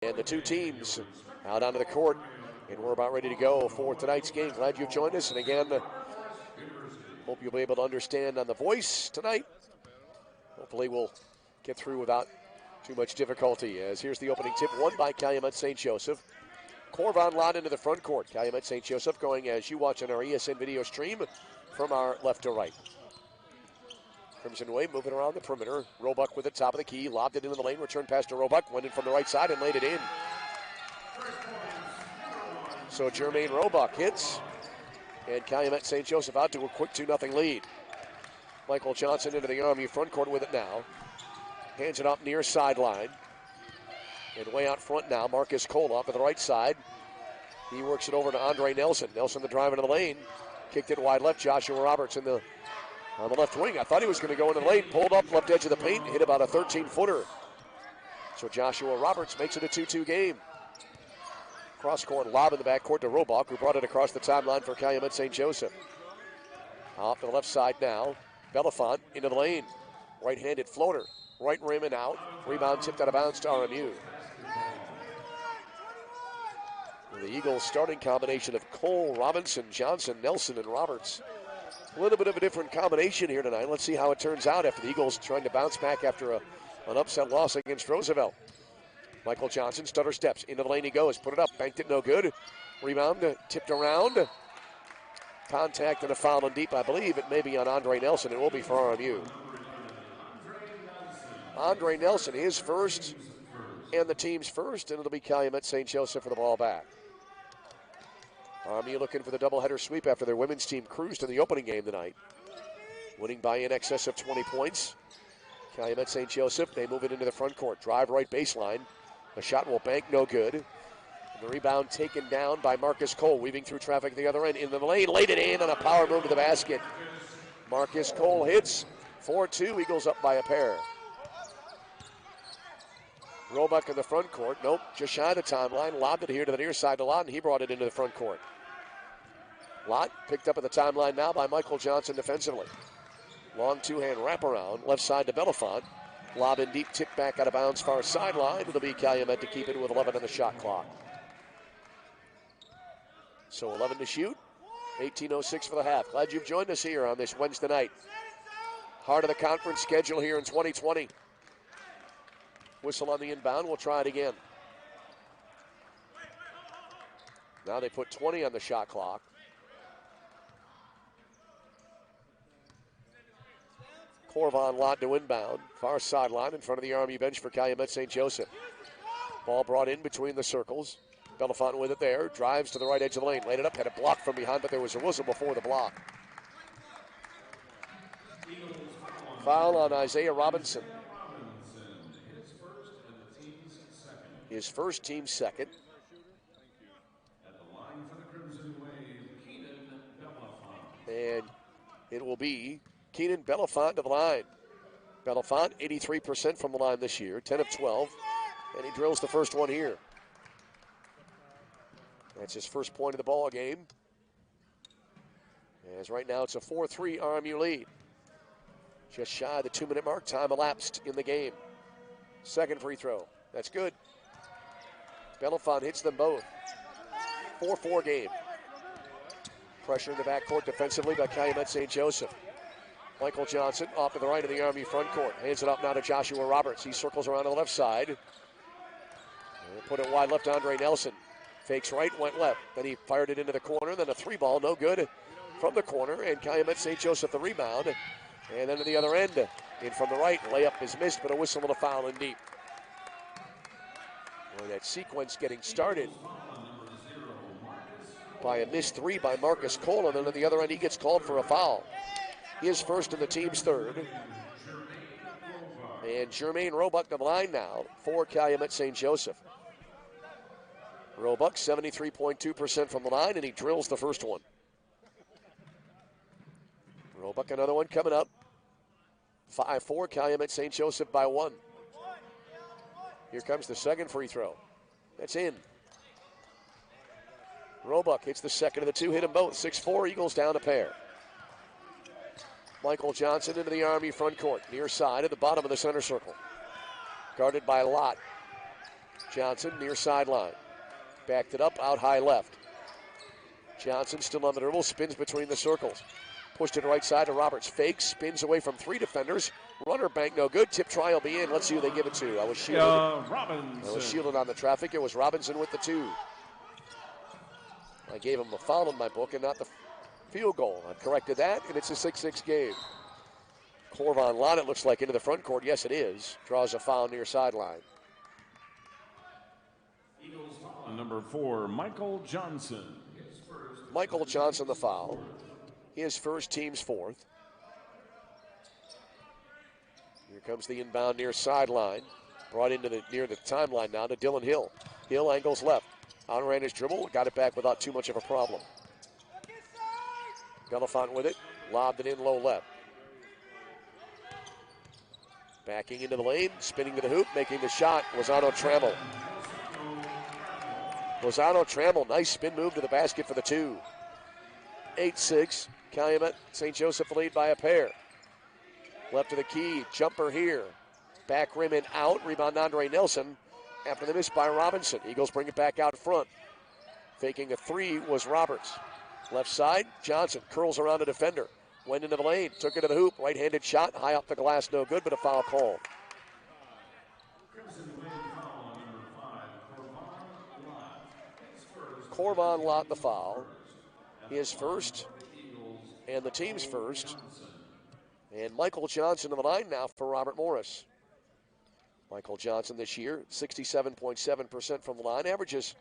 And the two teams out onto the court, and we're about ready to go for tonight's game. Glad you've joined us, and again, hope you'll be able to understand on the voice tonight. Hopefully we'll get through without too much difficulty, as here's the opening tip, won by Calumet St. Joseph. Corvon Lott into the front court. Calumet St. Joseph going as you watch on our ESN video stream from our left to right. Crimson Wave moving around the perimeter. Roebuck with the top of the key, lobbed it into the lane, returned pass to Roebuck, went in from the right side and laid it in. So Jermaine Roebuck hits, and Calumet St. Joseph out to a quick 2-0 lead. Michael Johnson into the Army front court with it now. Hands it up near sideline. And way out front now, Marcus Cole off to the right side. He works it over to Andre Nelson. Nelson the drive into the lane. Kicked it wide left. Joshua Roberts on the left wing. I thought he was going to go into the lane. Pulled up left edge of the paint. Hit about a 13-footer. So Joshua Roberts makes it a 2-2 game. Cross-court lob in the backcourt to Roebuck, who brought it across the timeline for Calumet St. Joseph. Off to the left side now. Belafont into the lane. Right-handed floater. Right rim and out. Rebound tipped out of bounds to RMU. The Eagles starting combination of Cole, Robinson, Johnson, Nelson, and Roberts. A little bit of a different combination here tonight. Let's see how it turns out after the Eagles trying to bounce back after an upset loss against Roosevelt. Michael Johnson, stutter steps. Into the lane he goes. Put it up. Banked it no good. Rebound tipped around. Contact and a foul on deep. I believe it may be on Andre Nelson. It will be for RMU. Andre Nelson, his first and the team's first, and it'll be Calumet St. Joseph for the ball back. Army looking for the doubleheader sweep after their women's team cruised in the opening game tonight, winning by in excess of 20 points. Calumet St. Joseph, they move it into the front court. Drive right baseline. The shot will bank, no good. And the rebound taken down by Marcus Cole, weaving through traffic at the other end. Into the lane, laid it in on a power move to the basket. Marcus Cole hits. 4-2, Eagles up by a pair. Roebuck in the front court. Nope, just shy of the timeline. Lobbed it here to the near side to Lott, and he brought it into the front court. Lott picked up at the timeline now by Michael Johnson defensively. Long two-hand wraparound, left side to Belafont. Lob in deep, tip back out of bounds, far sideline. It'll be Calumet to keep it with 11 on the shot clock. So 11 to shoot, 18:06 for the half. Glad you've joined us here on this Wednesday night. Heart of the conference schedule here in 2020. Whistle on the inbound. We'll try it again. Now they put 20 on the shot clock. Corvon Lott to inbound. Far sideline in front of the Army bench for Calumet St. Joseph. Ball brought in between the circles. Belafont with it there. Drives to the right edge of the lane. Laid it up. Had a block from behind, but there was a whistle before the block. Foul on Isaiah Robinson. His first, team second. And it will be Keenan Belafont to the line. Belafont, 83% from the line this year, 10 of 12. And he drills the first one here. That's his first point of the ball game. As right now it's a 4-3 RMU lead. Just shy of the 2-minute mark, time elapsed in the game. Second free throw. That's good. Belafont hits them both. 4-4 game. Pressure in the backcourt defensively by Calumet St. Joseph. Michael Johnson off to the right of the Army front court. Hands it up now to Joshua Roberts. He circles around to the left side. And put it wide left to Andre Nelson. Fakes right, went left. Then he fired it into the corner. Then a three ball, no good from the corner. And Calumet St. Joseph the rebound. And then to the other end, in from the right. Layup is missed, but a whistle and a foul in deep. Well, that sequence getting started by a missed three by Marcus Cole, and then at the other end he gets called for a foul. His first and the team's third. And Jermaine Roebuck to the line now for Calumet St. Joseph. Roebuck 73.2% from the line, and he drills the first one. Roebuck another one coming up. 5-4, Calumet St. Joseph by one. Here comes the second free throw. That's in. Roebuck hits the second of the two, hit them both. 6-4, Eagles down a pair. Michael Johnson into the Army front court, near side at the bottom of the center circle. Guarded by Lott. Johnson near sideline. Backed it up, out high left. Johnson still on the dribble, spins between the circles. Pushed it right side to Roberts. Fakes, spins away from 3 defenders. Runner bank no good. Tip try will be in. Let's see who they give it to. I was shielded on the traffic. It was Robinson with the 2. I gave him a foul in my book and not the field goal. I've corrected that, and it's a 6-6 game. Corvon Lott, it looks like, into the front court. Yes, it is. Draws a foul near sideline. Number 4, Michael Johnson. Michael Johnson the foul. His first, team's 4th. Here comes the inbound near sideline. Brought into near the timeline now to Dylan Hill. Hill angles left. Outran his dribble. Got it back without too much of a problem. Belafont with it. Lobbed it in low left. Backing into the lane. Spinning to the hoop. Making the shot. Lozano Trammell. Lozano Trammell. Nice spin move to the basket for the 2. 8-6. Calumet, St. Joseph lead by a pair. Left of the key, jumper here. Back rim and out, rebound Andre Nelson. After the miss by Robinson. Eagles bring it back out front. Faking a 3 was Roberts. Left side, Johnson curls around a defender. Went into the lane, took it to the hoop. Right-handed shot, high up the glass, no good, but a foul call. Corvon Lott the foul. His first, and the team's first. And Michael Johnson on the line now for Robert Morris. Michael Johnson this year, 67.7% from the line, averages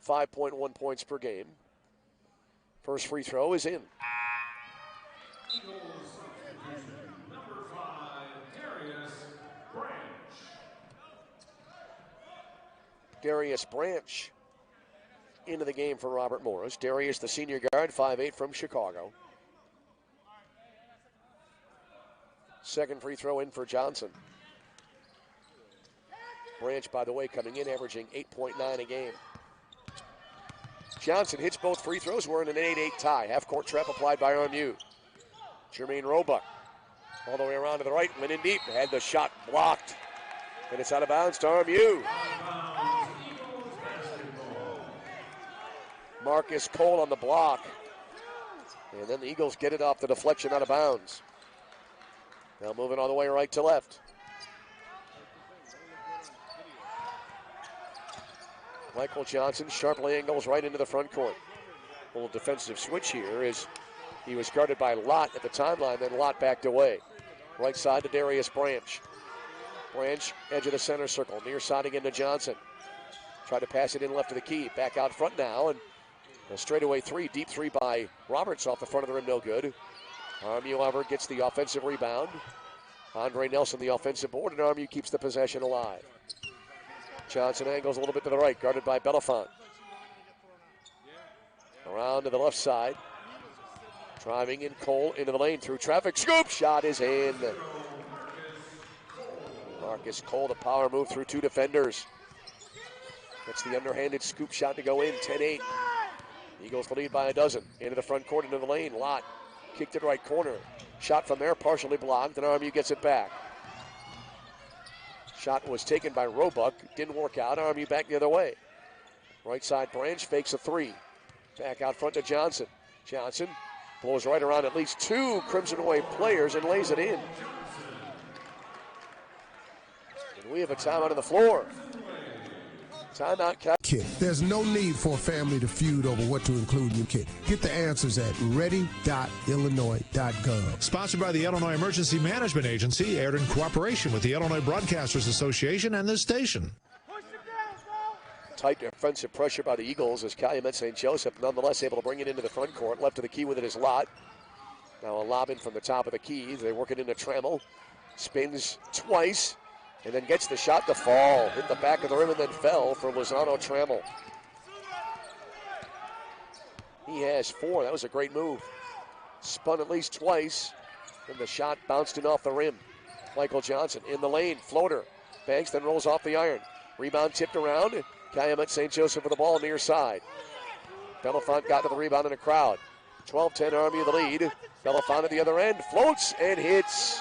5.1 points per game. First free throw is in. Number 5, Darius Branch. Darius Branch into the game for Robert Morris. Darius, the senior guard, 5'8" from Chicago. Second free throw in for Johnson. Branch, by the way, coming in averaging 8.9 a game. Johnson hits both free throws. We're in an 8-8 tie. Half-court trap applied by RMU. Jermaine Roebuck all the way around to the right, went in deep, had the shot blocked. And it's out of bounds to RMU. Marcus Cole on the block. And then the Eagles get it off the deflection out of bounds. Now moving all the way right to left. Michael Johnson sharply angles right into the front court. A little defensive switch here as he was guarded by Lott at the timeline, then Lott backed away. Right side to Darius Branch. Branch, edge of the center circle, near side again to Johnson. Tried to pass it in left of the key. Back out front now, and a straightaway 3, deep 3 by Roberts off the front of the rim, no good. RMU, however, gets the offensive rebound. Andre Nelson the offensive board, and RMU keeps the possession alive. Johnson angles a little bit to the right, guarded by Belafont. Around to the left side. Driving in Cole into the lane through traffic. Scoop shot is in. Marcus Cole, the power move through 2 defenders. Gets the underhanded scoop shot to go in, 10-8. Eagles lead by a dozen. Into the front court, into the lane. Lott kicked it right corner. Shot from there, partially blocked, and RMU gets it back. Shot was taken by Roebuck. Didn't work out. RMU back the other way. Right side, Branch fakes a 3. Back out front to Johnson. Johnson blows right around at least 2 Crimson Wave players and lays it in. And we have a timeout on the floor. Timeout. Kit. There's no need for a family to feud over what to include in your kit. Get the answers at ready.illinois.gov. Sponsored by the Illinois Emergency Management Agency, aired in cooperation with the Illinois Broadcasters Association and this station. Tight defensive pressure by the Eagles as Calumet St. Joseph nonetheless able to bring it into the front court. Left of the key with it is Lott. Now a lob in from the top of the key. They work it into Trammell. Spins twice. And then gets the shot to fall. Hit the back of the rim and then fell for Lozano Trammell. He has 4. That was a great move. Spun at least twice. And the shot bounced in off the rim. Michael Johnson in the lane. Floater. Banks, then rolls off the iron. Rebound tipped around. Calumet St. Joseph with the ball near side. Belafont got to the rebound in a crowd. 12-10 RMU the lead. Belafont at the other end. Floats and hits.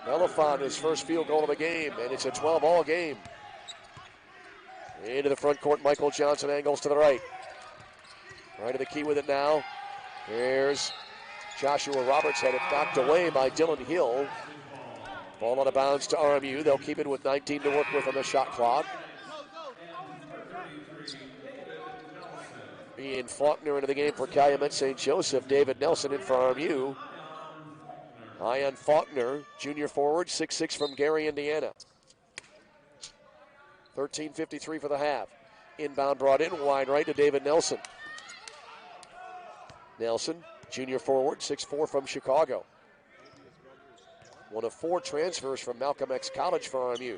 Belafont, his first field goal of the game, and it's a 12-all game. Into the front court, Michael Johnson angles to the right. Right of the key with it now. Here's Joshua Roberts, had it knocked away by Dylan Hill. Ball out of bounds to RMU. They'll keep it with 19 to work with on the shot clock. Ian Faulkner into the game for Calumet St. Joseph. David Nelson in for RMU. Ian Faulkner, junior forward, 6'6" from Gary, Indiana. 13:53 for the half. Inbound brought in, wide right to David Nelson. Nelson, junior forward, 6'4" from Chicago. One of 4 transfers from Malcolm X College for RMU.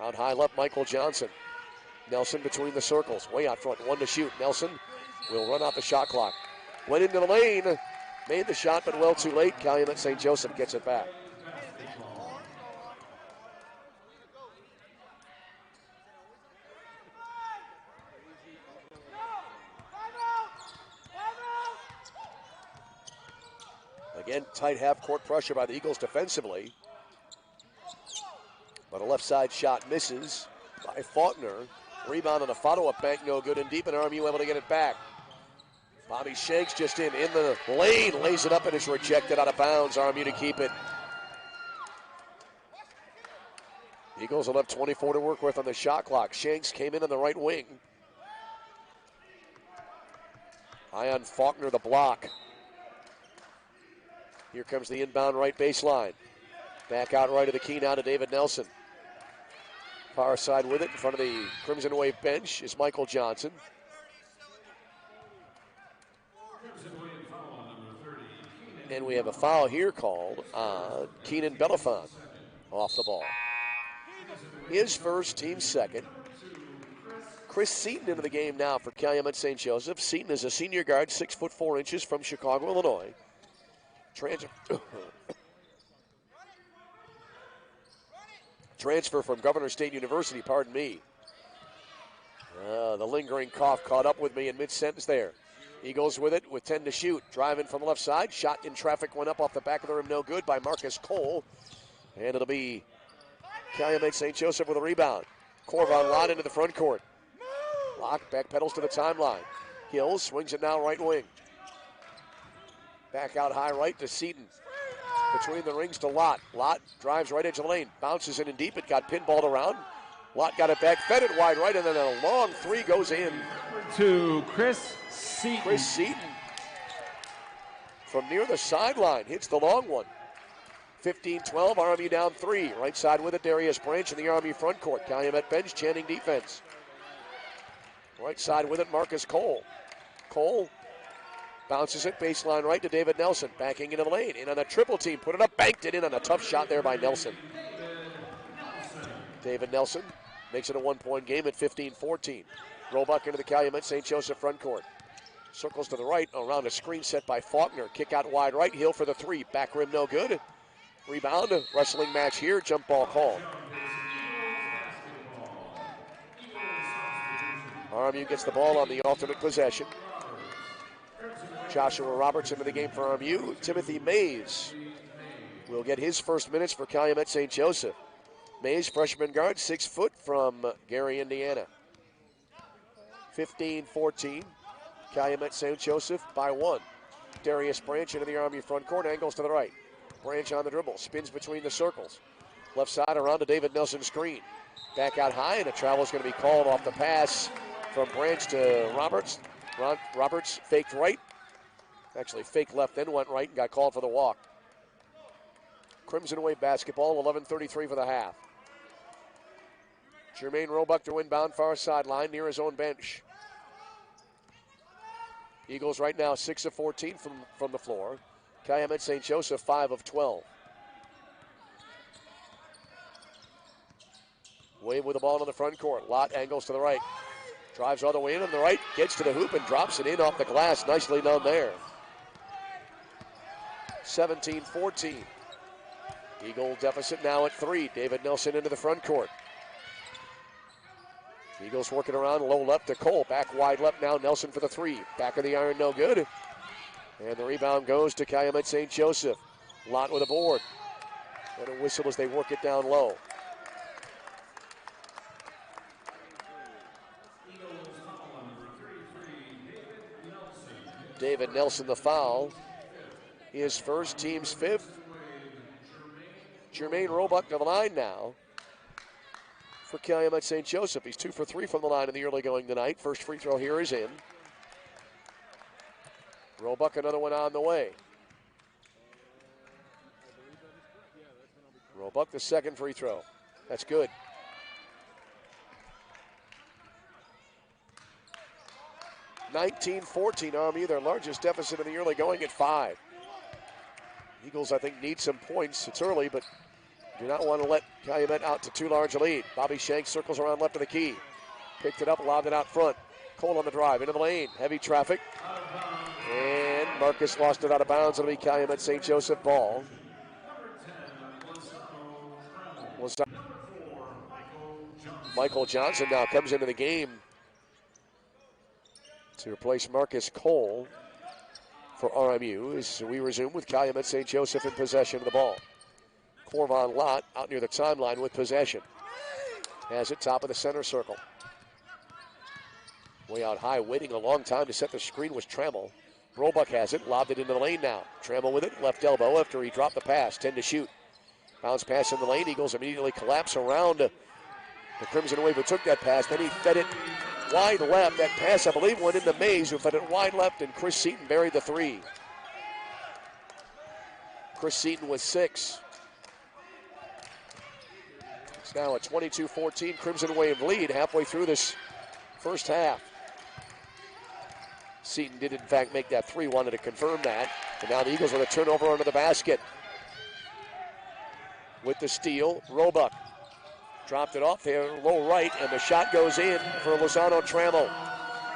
Out high left, Michael Johnson. Nelson between the circles, way out front, 1 to shoot. Nelson will run out the shot clock. Went into the lane, made the shot, but well too late. Calumet St. Joseph gets it back. Again, tight half-court pressure by the Eagles defensively. But a left side shot misses by Faulkner. Rebound on a follow-up bank, no good and deep, and RMU able to get it back. Bobby Shanks just in the lane, lays it up and is rejected out of bounds. RMU to keep it. Eagles will have 24 to work with on the shot clock. Shanks came in on the right wing. Ian Faulkner the block. Here comes the inbound right baseline. Back out right of the key now to David Nelson. Far side with it in front of the Crimson Wave bench is Michael Johnson. And we have a foul here called on Keenan Belafont off the ball. His first, team second. Chris Seaton into the game now for Calumet St. Joseph. Seaton is a senior guard, 6'4" from Chicago, Illinois. Transfer from Governor State University, pardon me. The lingering cough caught up with me in mid-sentence there. Eagles with it with 10 to shoot. Driving from the left side. Shot in traffic went up off the back of the rim, no good by Marcus Cole. And it'll be Calumet St. Joseph with a rebound. Corvon Lott into the front court. Locke back pedals to the timeline. Hill swings it now right wing. Back out high right to Seaton. Between the rings to Lott. Lott drives right edge of the lane. Bounces in and deep. It got pinballed around. Lott got it back. Fed it wide right. And then a long 3 goes in. To Chris Seaton. Chris Seaton. From near the sideline. Hits the long one. 15-12. RMU down 3. Right side with it. Darius Branch in the RMU front court. Calumet bench chanting defense. Right side with it. Marcus Cole. Cole bounces it baseline right to David Nelson. Backing into the lane. In on a triple team. Put it up. Banked it in on a tough shot there by Nelson. David Nelson makes it a 1-point game at 15-14. Roebuck into the Calumet St. Joseph front court. Circles to the right around a screen set by Faulkner. Kick out wide right. Hill for the 3. Back rim no good. Rebound. Wrestling match here. Jump ball called. RMU gets the ball on the alternate possession. Joshua Roberts into the game for RMU. Timothy Mays will get his first minutes for Calumet St. Joseph. Mays, freshman guard, 6 foot from Gary, Indiana. 15-14. Calumet St. Joseph by 1. Darius Branch into the RMU front court, angles to the right. Branch on the dribble, spins between the circles. Left side around to David Nelson screen. Back out high, and a travel is going to be called off the pass from Branch to Roberts. Roberts faked right. Actually faked left, then went right and got called for the walk. Crimson Wave basketball, 11:33 for the half. Jermaine Roebuck to inbound far sideline near his own bench. Eagles right now 6 of 14 from the floor. Calumet St. Joseph 5 of 12. Wave with the ball in the front court. Lott angles to the right. Drives all the way in on the right. Gets to the hoop and drops it in off the glass. Nicely done there. 17-14. Eagle deficit now at 3. David Nelson into the front court. Eagles working around low left to Cole. Back wide left now. Nelson for the 3. Back of the iron, no good. And the rebound goes to Calumet St. Joseph. Lott with a board. And a whistle as they work it down low. David Nelson, the foul. His first, team's fifth. Jermaine Roebuck to the line now for Calumet St. Joseph. He's 2 for 3 from the line in the early going tonight. First free throw here is in. Roebuck, another one on the way. Roebuck, the second free throw. That's good. (19-14) Army, their largest deficit in the early going at 5. Eagles, I think, need some points. It's early, but do not want to let Calumet out to too large a lead. Bobby Shanks circles around left of the key. Picked it up, lobbed it out front. Cole on the drive, into the lane. Heavy traffic. And Marcus lost it out of bounds. It'll be Calumet St. Joseph ball. Michael Johnson now comes into the game to replace Marcus Cole for RMU as we resume with Calumet St. Joseph in possession of the ball. Corvon Lott out near the timeline with possession. Has it top of the center circle. Way out high, waiting a long time to set the screen was Trammell. Roebuck has it, lobbed it into the lane now. Trammell with it, left elbow after he dropped the pass, 10 to shoot. Bounce pass in the lane, Eagles immediately collapse around the Crimson Wave who took that pass. Then he fed it wide left. That pass, I believe, went into Mays, who fed it wide left, and Chris Seaton buried the three. Chris Seaton with 6. It's now a 22-14 Crimson Wave lead halfway through this first half. Seaton did, in fact, make that 3, wanted to confirm that. And now the Eagles with a turnover under the basket. With the steal, Roebuck dropped it off there, low right, and the shot goes in for Lozano Trammell.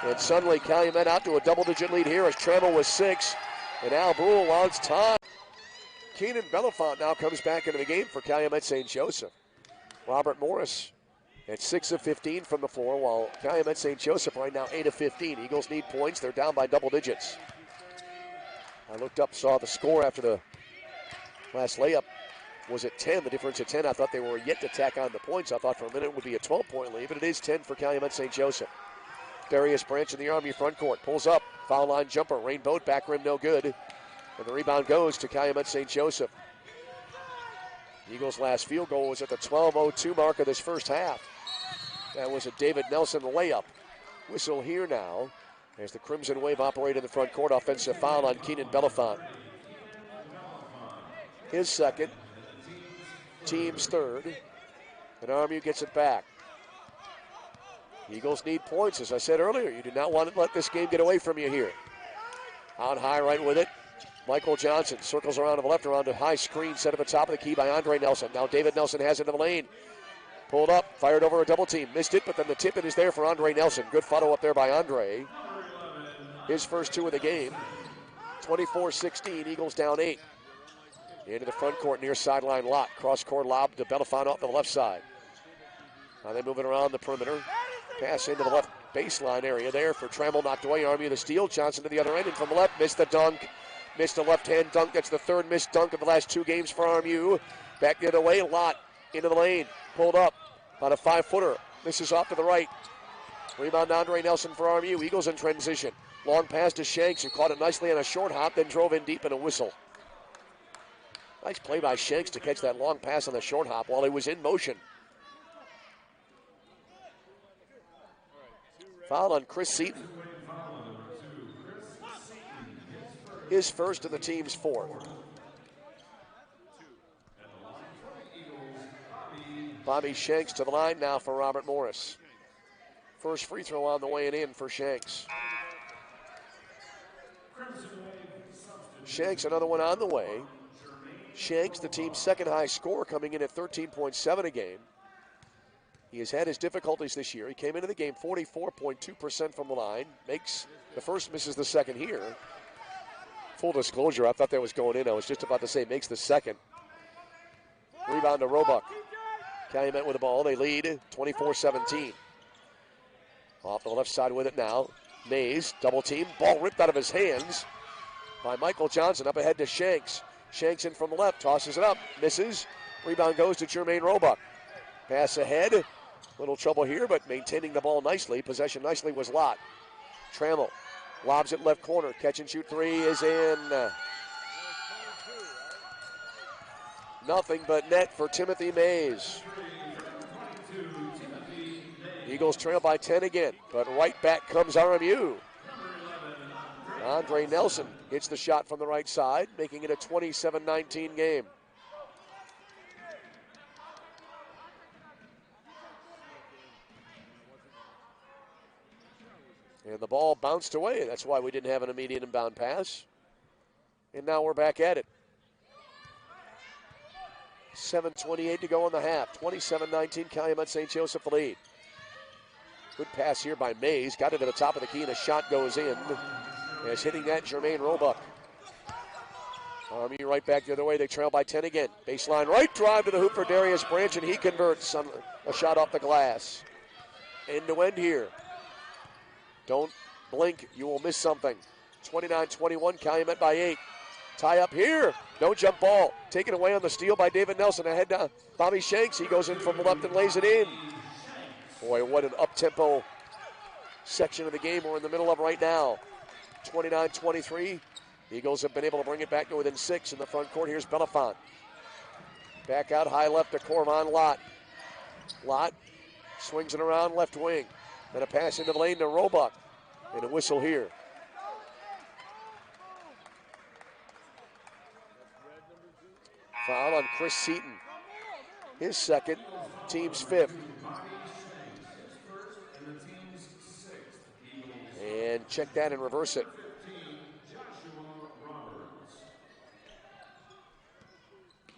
And suddenly Calumet out to a double-digit lead here as Trammell was 6. And Al Brule wants time. Keenan Belafont now comes back into the game for Calumet St. Joseph. Robert Morris at 6 of 15 from the floor, while Calumet St. Joseph right now 8 of 15. Eagles need points. They're down by double digits. I looked up, saw the score after the last layup was at 10. The difference at 10, I thought they were yet to tack on the points. I thought for a minute it would be a 12-point lead, but it is 10 for Calumet St. Joseph. Darius Branch in the Army front court. Pulls up. Foul line jumper. Rainbow back rim no good. And the rebound goes to Calumet St. Joseph. Eagles' last field goal was at the 12:02 mark of this first half. That was a David Nelson layup. Whistle here now as the Crimson Wave operate in the front court. Offensive foul on Keenan Belafont. His second. Team's third. And RMU gets it back. Eagles need points. As I said earlier, you do not want to let this game get away from you here. Out high right with it. Michael Johnson circles around to the left, around a high screen set at the top of the key by Andre Nelson. Now David Nelson has it in the lane. Pulled up, fired over a double team. Missed it, but then the tip-in is there for Andre Nelson. Good follow up there by Andre. His first 2 of the game. 24-16, Eagles down 8. Into the front court near sideline lot. Cross-court lob to Belafont off the left side. Now they move it around the perimeter. Pass into the left baseline area there for Trammell, knocked away. Army of the steal. Johnson to the other end, and from the left, missed the dunk. Missed a left-hand dunk. That's the third missed dunk of the last 2 games for RMU. Back the other way, Lott into the lane. Pulled up on a 5-footer. Misses off to the right. Rebound Andre Nelson for RMU. Eagles in transition. Long pass to Shanks, who caught it nicely on a short hop, then drove in deep in a whistle. Nice play by Shanks to catch that long pass on the short hop while he was in motion. Foul on Chris Seaton. His first and the team's 4th. Bobby Shanks to the line now for Robert Morris. First free throw on the way and in for Shanks. Shanks, another one on the way. Shanks, the team's second high scorer, coming in at 13.7 a game. He has had his difficulties this year. He came into the game 44.2% from the line. Makes the first, misses the second here. Full disclosure, I thought that was going in. I was just about to say makes the second. Rebound to Roebuck. Calumet with the ball. They lead 24-17. Off the left side with it now. Mays, double team. Ball ripped out of his hands by Michael Johnson. Up ahead to Shanks. Shanks in from the left. Tosses it up. Misses. Rebound goes to Jermaine Roebuck. Pass ahead. Little trouble here, but maintaining the ball nicely. Possession nicely was Lott. Trammell Lobs it left corner. Catch and shoot three is in. Nothing but net for Timothy Mays. Eagles trail by 10 again, but right back comes RMU. Andre Nelson hits the shot from the right side, making it a 27-19 game. And the ball bounced away. That's why we didn't have an immediate inbound pass. And now we're back at it. 7:28 to go in the half. 27-19, Calumet St. Joseph the lead. Good pass here by Mays. Got it to the top of the key, and a shot goes in. As hitting that, Jermaine Roebuck. Army right back the other way. They trail by 10 again. Baseline right, drive to the hoop for Darius Branch, and he converts on a shot off the glass. End to end here. Don't blink, you will miss something. 29-21, Calumet by 8. Tie up here. No jump ball. Taken away on the steal by David Nelson. Ahead to Bobby Shanks. He goes in from the left and lays it in. Boy, what an up-tempo section of the game we're in the middle of right now. 29-23. Eagles have been able to bring it back to within 6 in the front court. Here's Belafont. Back out high left to Corvon Lott. Lott swings it around left wing. Then a pass into the lane to Roebuck. And a whistle here. Foul on Chris Seaton. His second, team's 5th. And check that and reverse it.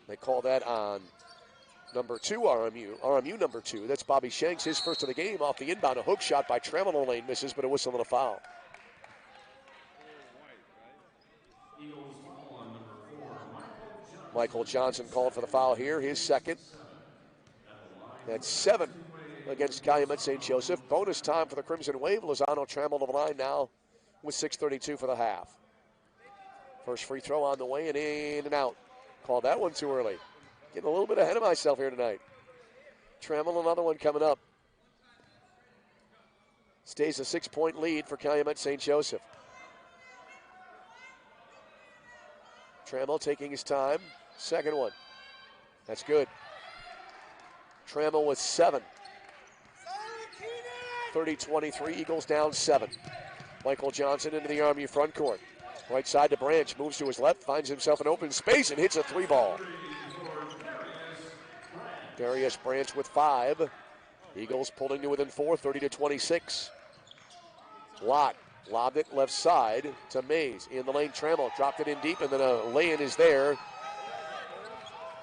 They call that on number 2, RMU number 2. That's Bobby Shanks, his first of the game off the inbound. A hook shot by Tremolo Lane misses, but a whistle and a foul. Michael Johnson called for the foul here, his second. That's 7 against Calumet St. Joseph. Bonus time for the Crimson Wave. Lozano Trammell to the line now with 6:32 for the half. First free throw on the way and in and out. Called that one too early. Getting a little bit ahead of myself here tonight. Trammell, another one coming up. Stays a 6-point lead for Calumet St. Joseph. Trammell taking his time. Second one. That's good. Trammell with 7. 30-23, Eagles down 7. Michael Johnson into the RMU front court. Right side to Branch, moves to his left, finds himself in open space and hits a 3-ball. Darius Branch with 5. Eagles pulling to within 4, 30-26. Lott lobbed it left side to Mays. In the lane, Trammell dropped it in deep, and then a lay-in is there.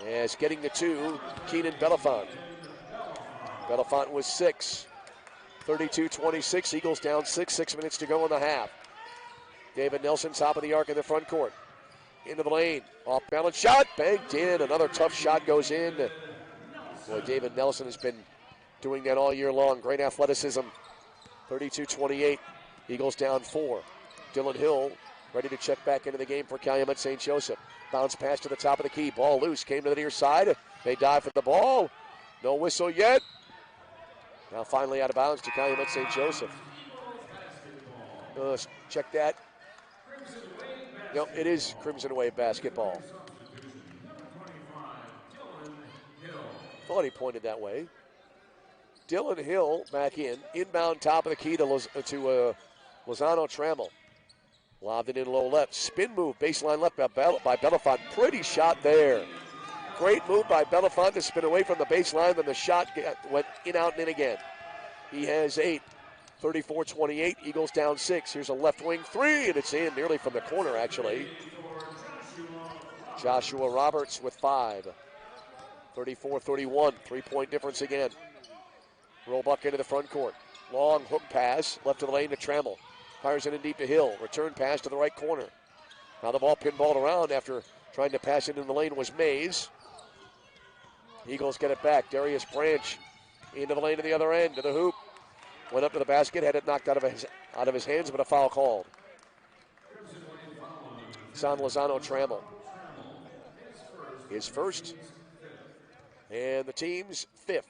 As getting the 2, Keenan Belafont. Belafont with 6. 32-26, Eagles down 6 minutes to go in the half. David Nelson, top of the arc in the front court. Into the lane, off balance shot, banked in. Another tough shot goes in. Boy, David Nelson has been doing that all year long. Great athleticism. 32-28, Eagles down 4. Dylan Hill ready to check back into the game for Calumet St. Joseph. Bounce pass to the top of the key, ball loose, came to the near side. They dive for the ball. No whistle yet. Now finally out of bounds to Calumet St. Joseph. Check that. Yep, it is Crimson Wave basketball. Thought he pointed that way. Dylan Hill back in. Inbound top of the key to Lozano Trammell. Lobbed it in low left. Spin move, baseline left by Belafont. Pretty shot there. Great move by Belafont to spin away from the baseline, then the shot went in, out, and in again. He has 8. 34-28, Eagles down 6. Here's a left wing 3, and it's in nearly from the corner, actually. Joshua Roberts with 5. 34-31, 3-point difference again. Roebuck into the front court. Long hook pass, left to the lane to Trammell. Fires it in deep to Hill. Return pass to the right corner. Now the ball pinballed around after trying to pass it in the lane was Mays. Eagles get it back. Darius Branch into the lane to the other end, to the hoop. Went up to the basket, had it knocked out of his hands, but a foul called. It's on Lozano Trammell. His first, and the team's 5th.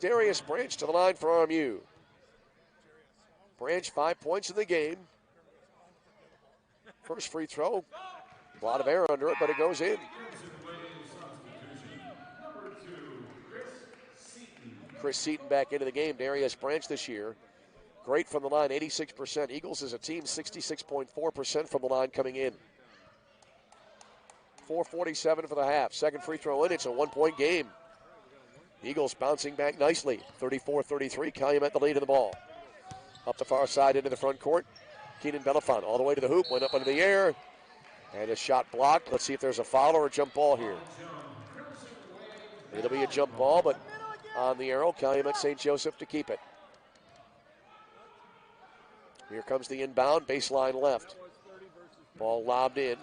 Darius Branch to the line for RMU. Branch 5 points in the game. First free throw. A lot of air under it, but it goes in. Chris Seaton back into the game. Darius Branch this year. Great from the line, 86%. Eagles as a team, 66.4% from the line coming in. 4:47 for the half. Second free throw in. It's a 1-point game. Eagles bouncing back nicely. 34-33. Calumet the lead in the ball. Up the far side into the front court. Keenan Belafont all the way to the hoop. Went up into the air. And a shot blocked. Let's see if there's a foul or a jump ball here. It'll be a jump ball, but on the arrow, Calumet St. Joseph to keep it. Here comes the inbound, baseline left. Ball lobbed in.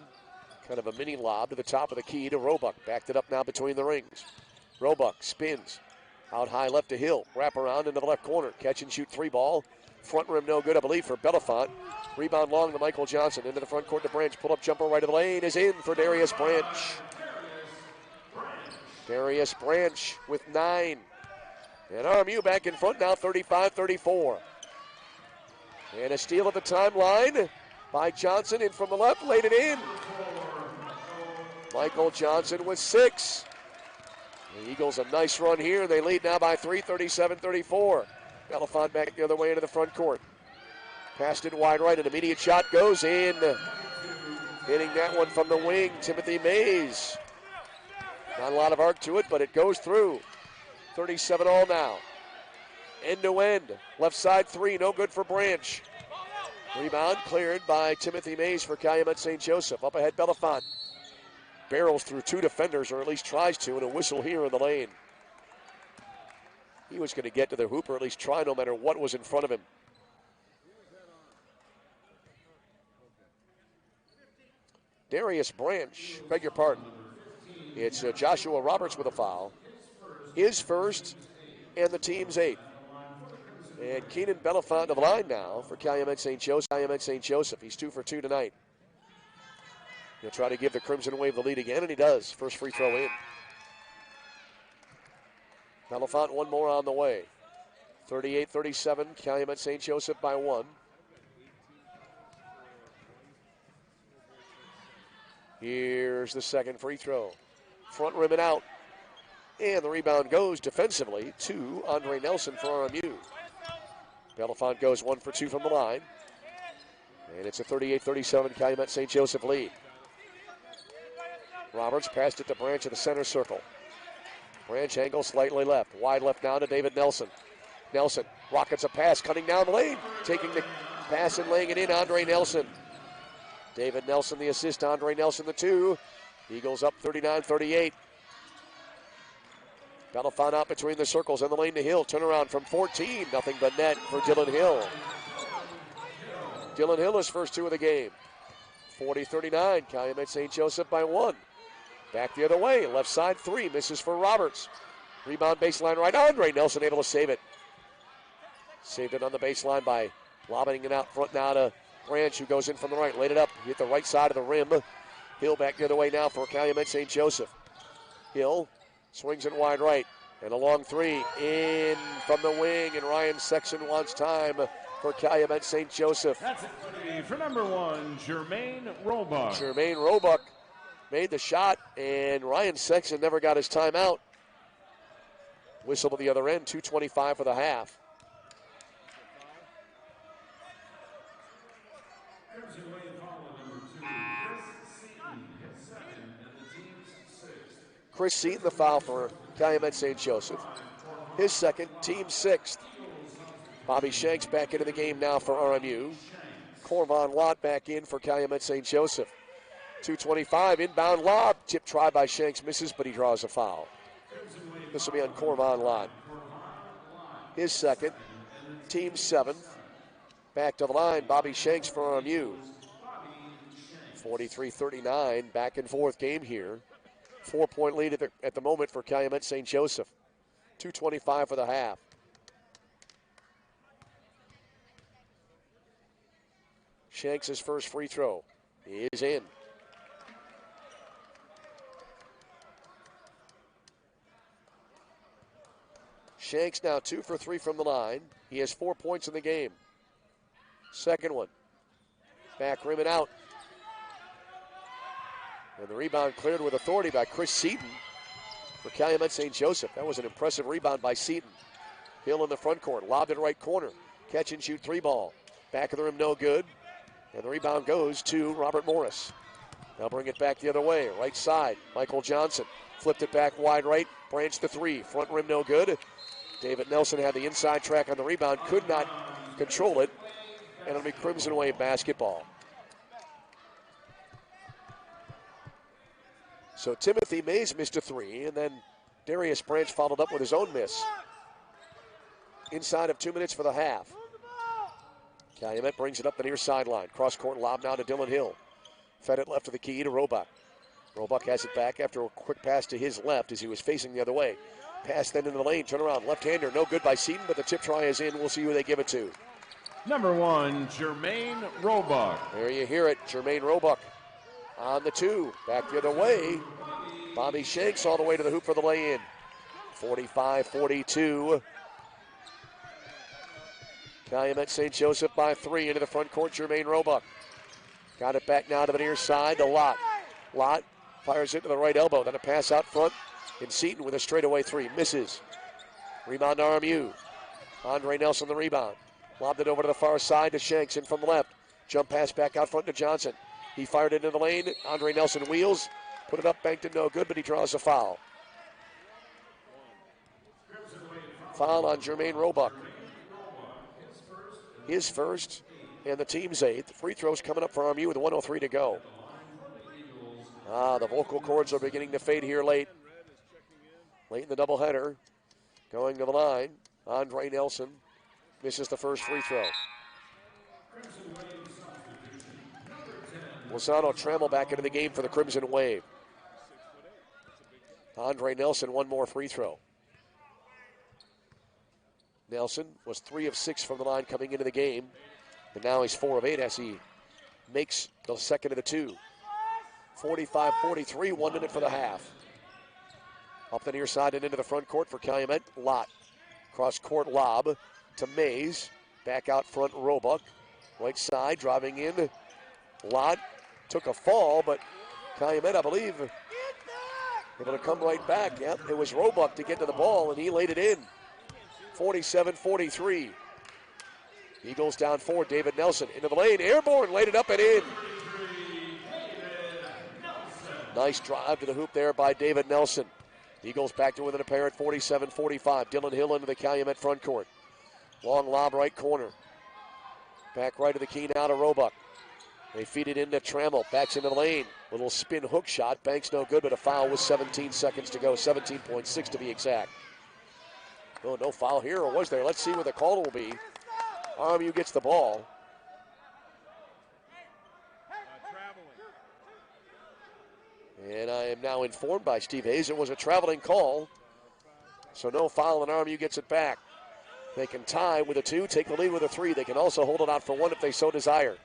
Kind of a mini lob to the top of the key to Roebuck. Backed it up now between the rings. Roebuck spins. Out high left to Hill. Wrap around into the left corner. Catch and shoot 3 ball. Front rim no good, I believe, for Belafont. Rebound long to Michael Johnson. Into the front court to Branch. Pull up jumper right of the lane is in for Darius Branch. Darius Branch with 9. And RMU back in front now, 35-34. And a steal at the timeline by Johnson. In from the left, laid it in. Michael Johnson with 6. The Eagles a nice run here. They lead now by 3, 37-34. Belafont back the other way into the front court. Passed it wide right. An immediate shot goes in. Hitting that one from the wing, Timothy Mays. Not a lot of arc to it, but it goes through. 37 all now. End to end. Left side 3, no good for Branch. Rebound cleared by Timothy Mays for Calumet St. Joseph. Up ahead, Belafont. Barrels through 2 defenders, or at least tries to, and a whistle here in the lane. He was going to get to the hoop, or at least try, no matter what was in front of him. Darius Branch, beg your pardon. It's Joshua Roberts with a foul. His first, and the team's 8. And Keenan Belafont to the line now for Calumet St. Joseph. Calumet St. Joseph. He's 2 for 2 tonight. He'll try to give the Crimson Wave the lead again, and he does. First free throw in. Belafont one more on the way. 38-37, Calumet St. Joseph by 1. Here's the second free throw. Front rim and out. And the rebound goes defensively to Andre Nelson for RMU. Belafont goes 1 for 2 from the line. And it's a 38-37 Calumet St. Joseph lead. Roberts passed it to Branch in the center circle. Branch angle slightly left. Wide left now to David Nelson. Nelson rockets a pass, cutting down the lane. Taking the pass and laying it in, Andre Nelson. David Nelson the assist, Andre Nelson the 2. Eagles up 39-38. Belafont out between the circles and the lane to Hill. Turnaround from 14. Nothing but net for Dylan Hill. Dylan Hill is first 2 of the game. 40-39. Calumet St. Joseph by 1. Back the other way. Left side 3. Misses for Roberts. Rebound baseline right. Andre Nelson able to save it. Saved it on the baseline by lobbing it out front now to Branch, who goes in from the right. Laid it up. Hit the right side of the rim. Hill back the other way now for Calumet St. Joseph. Hill swings it wide right. And a long 3 in from the wing. And Ryan Sexton wants time for Calumet St. Joseph. That's it for number 1, Jermaine Roebuck. Jermaine Roebuck made the shot, and Ryan Sexton never got his timeout. Whistle at the other end, 2:25 for the half. Chris Seaton, the foul for Calumet St. Joseph. His second, team 6th. Bobby Shanks back into the game now for RMU. Corvon Lott back in for Calumet St. Joseph. 2:25, inbound lob. Tip try by Shanks, misses, but he draws a foul. This will be on Corvon Lott. His second, team 7th. Back to the line, Bobby Shanks for RMU. 43-39, back and forth game here. 4-point lead at the moment for Calumet St. Joseph. 2:25 for the half. Shanks' first free throw is in. Shanks now 2 for 3 from the line. He has 4 points in the game. Second one. Back rim and out. And the rebound cleared with authority by Chris Seaton for Calumet St. Joseph. That was an impressive rebound by Seaton. Hill in the front court, lobbed it right corner. Catch and shoot 3 ball. Back of the rim, no good. And the rebound goes to Robert Morris. They'll bring it back the other way. Right side, Michael Johnson. Flipped it back wide right. Branch the 3. Front rim, no good. David Nelson had the inside track on the rebound. Could not control it. And it'll be Crimson Wave basketball. So Timothy Mays missed a 3, and then Darius Branch followed up with his own miss. Inside of 2 minutes for the half. Calumet brings it up the near sideline. Cross-court lob now to Dylan Hill. Fed it left to the key to Roebuck. Roebuck has it back after a quick pass to his left as he was facing the other way. Pass then into the lane, turn around, left-hander, no good by Seaton, but the tip try is in. We'll see who they give it to. Number 1, Jermaine Roebuck. There you hear it, Jermaine Roebuck on the 2. Back the other way. Bobby Shanks all the way to the hoop for the lay-in. 45-42. Calumet St. Joseph by 3 into the front court, Jermaine Roebuck. Got it back now to the near side to Lott. Lott fires it to the right elbow, then a pass out front, and Seaton with a straightaway 3. Misses. Rebound to RMU. Andre Nelson the rebound. Lobbed it over to the far side to Shanks in from the left. Jump pass back out front to Johnson. He fired it into the lane. Andre Nelson wheels. Put it up, banked it, no good, but he draws a foul. Foul on Jermaine Roebuck. His first and the team's 8th. Free throws coming up for RMU with 1:03 to go. The vocal cords are beginning to fade here late. Late in the doubleheader. Going to the line. Andre Nelson misses the first free throw. Lozano Trammell back into the game for the Crimson Wave. Andre Nelson, one more free throw. Nelson was 3 of 6 from the line coming into the game. And now he's 4 of 8 as he makes the second of the 2. 45-43, 1 minute for the half. Up the near side and into the front court for Calumet. Lott. Cross court lob to Mays. Back out front, Roebuck. Right side, driving in. Lott took a fall, but Calumet, I believe, able to come right back. Yep, it was Roebuck to get to the ball, and he laid it in. 47-43. Eagles down 4. David Nelson into the lane. Airborne, laid it up and in. Nice drive to the hoop there by David Nelson. Eagles back to within a pair at 47-45. Dylan Hill into the Calumet front court. Long lob right corner. Back right of the key now to Roebuck. They feed it into Trammell. Backs into the lane. Little spin hook shot. Banks no good, but a foul with 17 seconds to go. 17.6 to be exact. Oh, no foul here, or was there? Let's see what the call will be. RMU gets the ball. And I am now informed by Steve Hayes it was a traveling call. So no foul, and RMU gets it back. They can tie with a 2, take the lead with a 3. They can also hold it out for 1 if they so desire.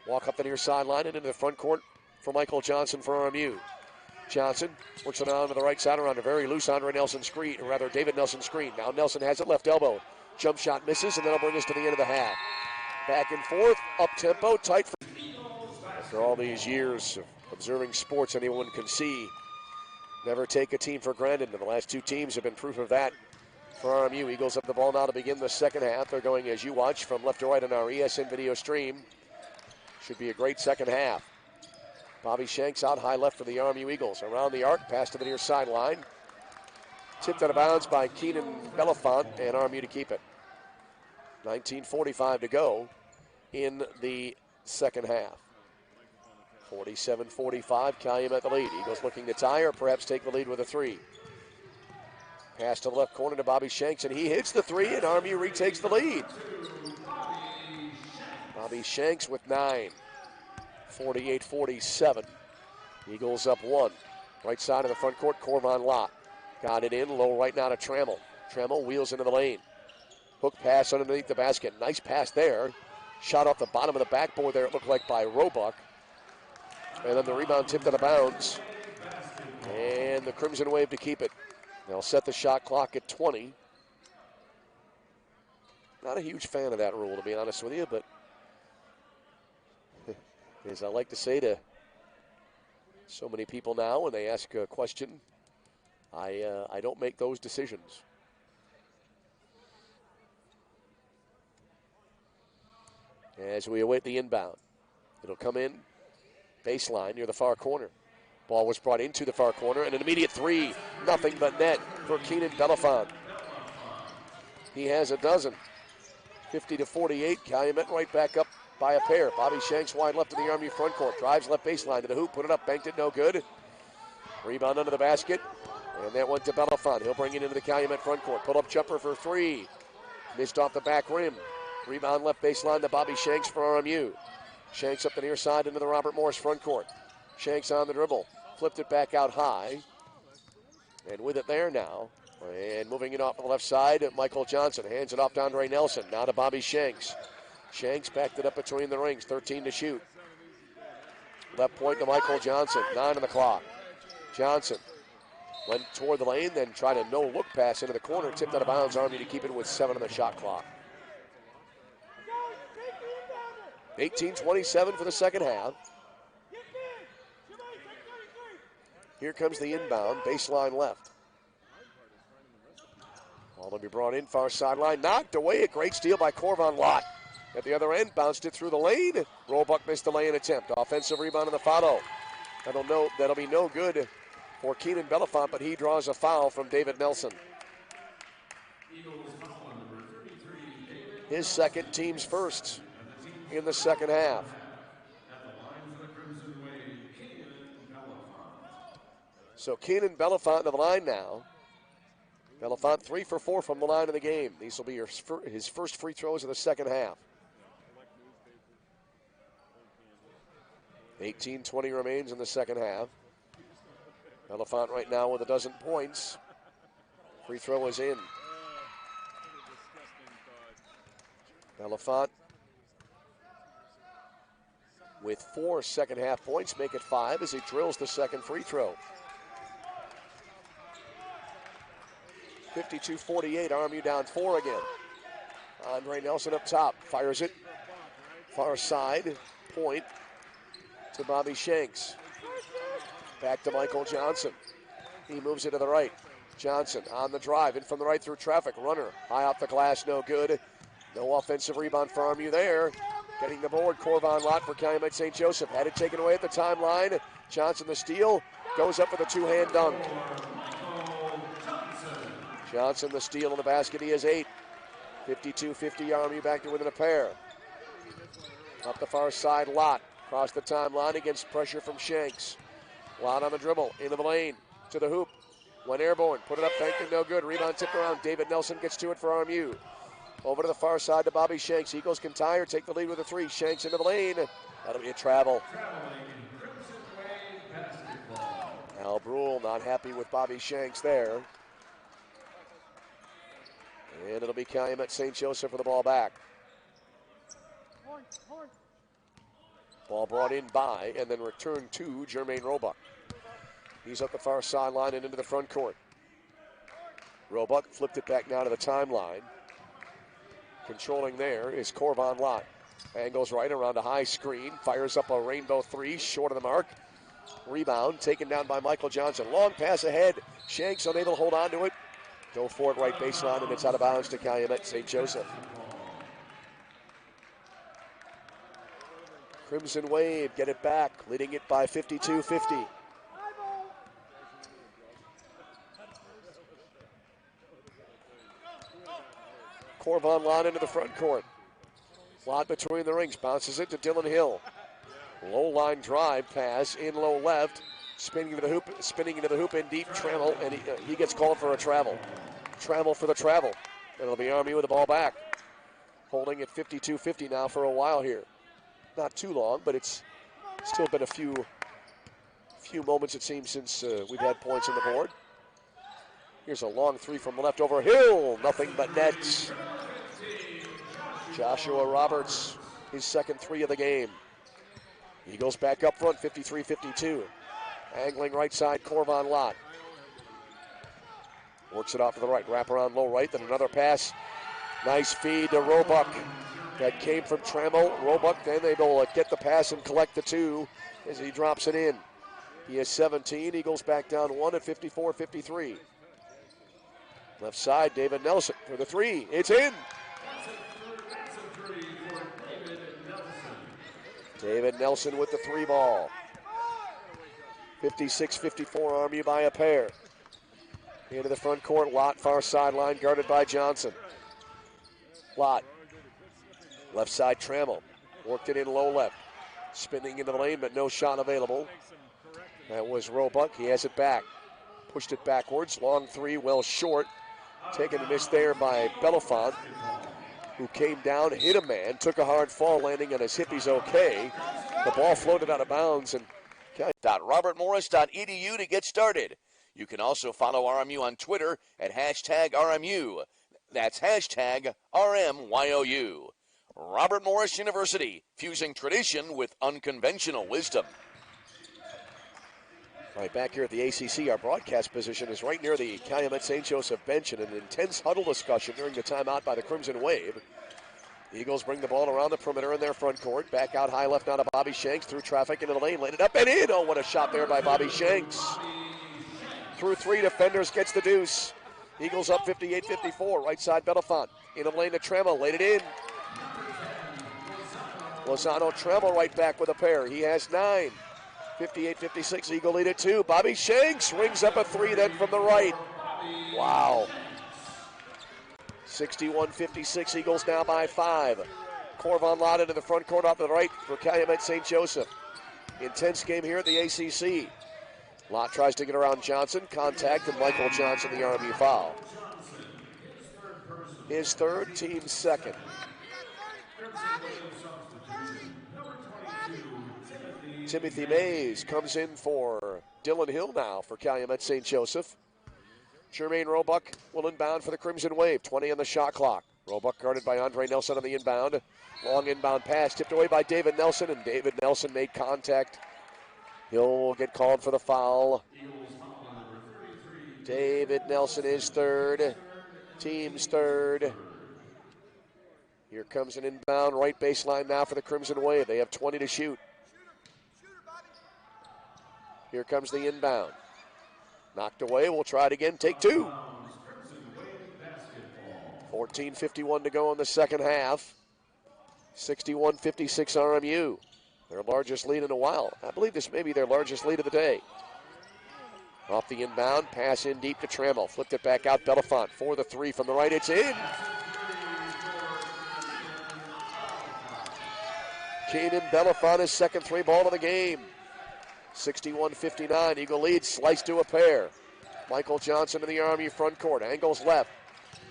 Walk up the near sideline and into the front court for Michael Johnson for RMU. Johnson works it on to the right side around a very loose Andre Nelson screen, or rather David Nelson screen. Now Nelson has it left elbow. Jump shot misses, and that'll bring us to the end of the half. Back and forth, up tempo, tight. After all these years of observing sports, anyone can see never take a team for granted, and the last 2 teams have been proof of that. For RMU, Eagles up the ball now to begin the second half. They're going as you watch from left to right on our ESN video stream. Should be a great second half. Bobby Shanks out high left for the RMU Eagles. Around the arc, pass to the near sideline. Tipped out of bounds by Keenan Belafont, and RMU to keep it. 19:45 to go in the second half. 47-45, Calumet the lead. Eagles looking to tie or perhaps take the lead with a 3. Pass to the left corner to Bobby Shanks, and he hits the 3, and RMU retakes the lead. Bobby Shanks with 9. 48-47. Eagles up 1. Right side of the front court, Corvon Lott. Got it in, low right now to Trammell. Trammell wheels into the lane. Hook pass underneath the basket. Nice pass there. Shot off the bottom of the backboard there, it looked like by Roebuck. And then the rebound tipped out of bounds. And the Crimson Wave to keep it. They'll set the shot clock at 20. Not a huge fan of that rule, to be honest with you, but as I like to say to so many people now when they ask a question, I don't make those decisions. As we await the inbound, it'll come in baseline near the far corner. Ball was brought into the far corner, and an immediate three, nothing but net for Keenan Belafont. He has a dozen. 50-48, Calumet right back up by a pair. Bobby Shanks wide left of the Army front court. Drives left baseline to the hoop, put it up, banked it, no good. Rebound under the basket, and that went to Belafont. He'll bring it into the Calumet front court. Pull up jumper for three. Missed off the back rim. Rebound left baseline to Bobby Shanks for RMU. Shanks up the near side into the Robert Morris front court. Shanks on the dribble. Flipped it back out high. And with it there now. And moving it off the left side, Michael Johnson hands it off to Andre Nelson. Now to Bobby Shanks. Shanks backed it up between the rings. 13 to shoot. Left point to Michael Johnson. 9 on the clock. Johnson went toward the lane, then tried a no-look pass into the corner. Tipped out of bounds. Army to keep it with 7 on the shot clock. 18-27 for the second half. Here comes the inbound, baseline left. Ball to be brought in, far sideline, knocked away. A great steal by Corvon Lott. At the other end, bounced it through the lane. Roebuck missed the lay-in attempt. Offensive rebound on the foul. That'll be no good for Keenan Belafont, but he draws a foul from David Nelson. His second, team's first in the second half. So Keenan Belafont to the line now. Belafont 3 for 4 from the line of the game. These will be his first free throws of the second half. 18-20 remains in the second half. Belafont right now with a dozen points. Free throw is in. Belafont with 4 second half points, make it 5 as he drills the second free throw. 52-48, RMU down 4 again. Andre Nelson up top, fires it. Far side, point to Bobby Shanks. Back to Michael Johnson. He moves it to the right. Johnson on the drive, in from the right through traffic. Runner, high off the glass, no good. No offensive rebound for RMU there. Getting the board, Corvon Lott for Calumet St. Joseph. Had it taken away at the timeline. Johnson the steal, goes up with a two-hand dunk. Johnson the steal in the basket, he has 8. 52-50, RMU back to within a pair. Up the far side, Lott. Across the timeline against pressure from Shanks. Lott on the dribble, into the lane, to the hoop. Went airborne, put it up, banked it, no good. Rebound tipped around, David Nelson gets to it for RMU. Over to the far side to Bobby Shanks. Eagles can tie or take the lead with a 3. Shanks into the lane. That'll be a travel. Al Brule not happy with Bobby Shanks there. And it'll be Calumet St. Joseph for the ball back. Ball brought in by and then returned to Jermaine Roebuck. He's up the far sideline and into the front court. Roebuck flipped it back now to the timeline. Controlling there is Corvon Lott. Angles right around a high screen. Fires up a rainbow 3, short of the mark. Rebound taken down by Michael Johnson. Long pass ahead. Shanks unable to hold on to it. Go for it right baseline, and it's out of bounds to Calumet St. Joseph. Crimson Wave get it back, leading it by 52-50. Corvon Lott into the front court. Lott between the rings, bounces it to Dylan Hill. Low line drive pass in low left, spinning into the hoop in deep travel, and he gets called for a travel. Travel for the travel. And it'll be RMU with the ball back. Holding at 52-50 now for a while here. Not too long, but it's still been a few moments, it seems, since we've had points on the board. Here's a long 3 from the left over Hill. Nothing but nets. Joshua Roberts, his second 3 of the game. Eagles back up front, 53-52. Angling right side, Corvon Lott. Works it off to the right. Wrap around low right. Then another pass. Nice feed to Roebuck. That came from Trammell. Roebuck then able to get the pass and collect the two as he drops it in. He has 17. Eagles back down one at 54-53. Left side, David Nelson for the three. It's in. David Nelson with the three ball. 56-54, RMU by a pair. Into the front court, Lott far sideline, guarded by Johnson. Lott, left side Trammell, worked it in low left. Spinning into the lane, but no shot available. That was Roebuck, he has it back. Pushed it backwards, long three, well short. Taken a miss there by Belafont, who came down, hit a man, took a hard fall, landing on his hip. He's okay. The ball floated out of bounds. And .robertmorris.edu to get started. You can also follow RMU on Twitter at #RMU. That's #RMYOU. Robert Morris University, fusing tradition with unconventional wisdom. Right back here at the ACC, our broadcast position is right near the Calumet St. Joseph bench in an intense huddle discussion during the timeout by the Crimson Wave. The Eagles bring the ball around the perimeter in their front court. Back out high left now to Bobby Shanks. Through traffic into the lane. Laid it up and in. Oh, what a shot there by Bobby Shanks. Through three defenders, gets the deuce. Eagles up 58-54. Right side Belafont. Into the lane to Trammell. Laid it in. Lozano Trammell right back with a pair. He has 9. 58-56, Eagle lead at 2. Bobby Shanks rings up a three then from the right. Wow. 61-56, Eagles now by 5. Corvon Lott into the front court off to the right for Calumet St. Joseph. Intense game here at the ACC. Lott tries to get around Johnson. Contact and Michael Johnson, the RMU foul. His third, team second. Timothy Mays comes in for Dylan Hill now for Calumet St. Joseph. Jermaine Roebuck will inbound for the Crimson Wave. 20 on the shot clock. Roebuck guarded by Andre Nelson on the inbound. Long inbound pass tipped away by David Nelson, and David Nelson made contact. He'll get called for the foul. David Nelson is third. Team's third. Here comes an inbound right baseline now for the Crimson Wave. They have 20 to shoot. Here comes the inbound. Knocked away, we'll try it again, take two. 14:51 to go in the second half. 61-56 RMU. Their largest lead in a while. I believe this may be their largest lead of the day. Off the inbound, pass in deep to Trammell. Flipped it back out, Belafont for the three from the right, it's in. Keenan Belafont, his second three ball of the game. 61-59, Eagle lead, sliced to a pair. Michael Johnson in the RMU front court, angles left.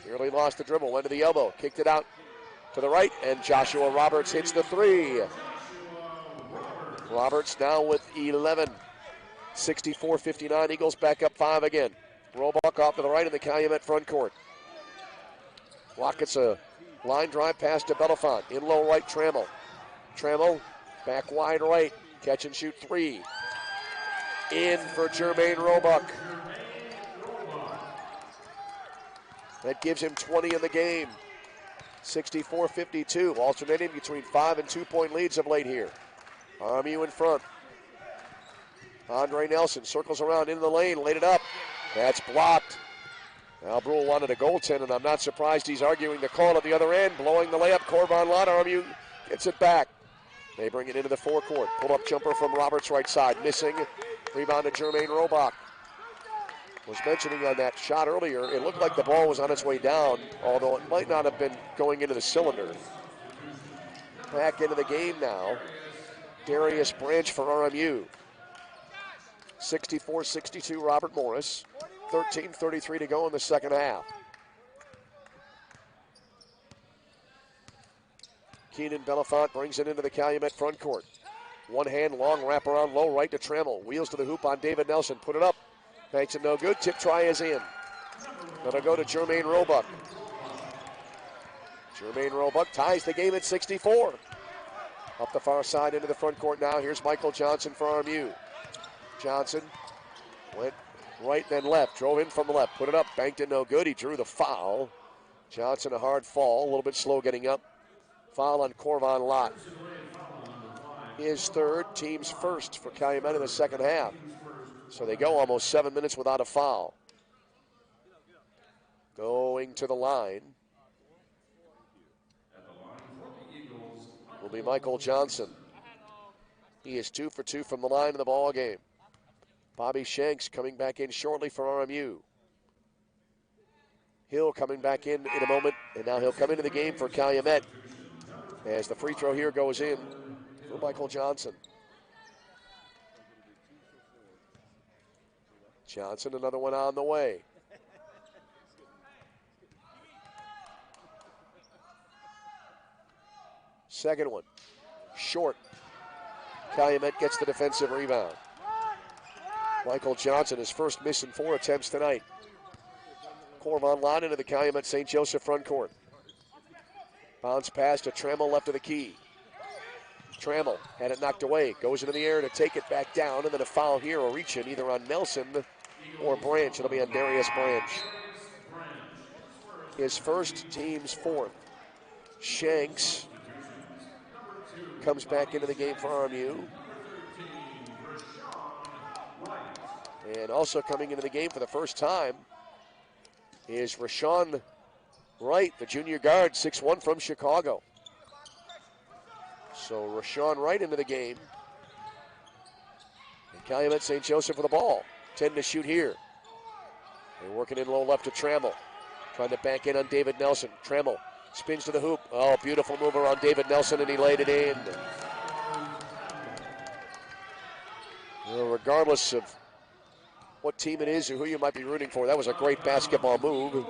Nearly lost the dribble, went to the elbow, kicked it out to the right, and Joshua Roberts hits the three. Roberts now with 11. 64-59, Eagles back up 5 again. Roebuck off to the right in the Calumet front court. Lott gets a line drive pass to Belafont. In low right, Trammell. Trammell back wide right. Catch and shoot three. In for Jermaine Roebuck. That gives him 20 in the game. 64-52, alternating between 5 and 2 point leads of late here. RMU in front. Andre Nelson circles around in the lane, laid it up. That's blocked. Al Brule wanted a goaltend, and I'm not surprised he's arguing the call at the other end. Blowing the layup, Corvon Lott, RMU gets it back. They bring it into the forecourt. Pull-up jumper from Roberts' right side, missing. Rebound to Jermaine Roebuck. Was mentioning on that shot earlier, it looked like the ball was on its way down, although it might not have been going into the cylinder. Back into the game now. Darius Branch for RMU. 64-62, Robert Morris. 13:33 to go in the second half. Keenan Belafont brings it into the Calumet front court. One hand long wraparound low right to Trammell. Wheels to the hoop on David Nelson. Put it up. Makes it no good. Tip try is in. Gonna go to Jermaine Roebuck. Jermaine Roebuck ties the game at 64. Up the far side into the front court now. Here's Michael Johnson for RMU. Johnson went right then left. Drove in from the left. Put it up. Banked it no good. He drew the foul. Johnson a hard fall. A little bit slow getting up. Foul on Corvon Lott. His third, team's first for Calumet in the second half. So they go almost 7 minutes without a foul. Going to the line will be Michael Johnson. He is 2 for 2 from the line in the ball game. Bobby Shanks coming back in shortly for RMU. Hill coming back in a moment, and now he'll come into the game for Calumet as the free throw here goes in for Michael Johnson. Johnson, another one on the way. Second one, short. Calumet gets the defensive rebound. Michael Johnson, his first miss in 4 attempts tonight. Corvon Lott into the Calumet St. Joseph front court. Bounce pass to Trammell left of the key. Trammell had it knocked away, goes into the air to take it back down, and then a foul here, a reach in either on Nelson or Branch. It'll be on Darius Branch. His first, team's fourth. Shanks comes back into the game for RMU. And also coming into the game for the first time is Rashawn Wright, the junior guard, 6'1" from Chicago. So Rashawn Wright into the game. And Calumet St. Joseph with the ball. 10 to shoot here. They're working in low left to Trammell. Trying to back in on David Nelson. Trammell spins to the hoop. Oh, beautiful move around David Nelson, and he laid it in. Well, regardless of what team it is or who you might be rooting for, that was a great basketball move.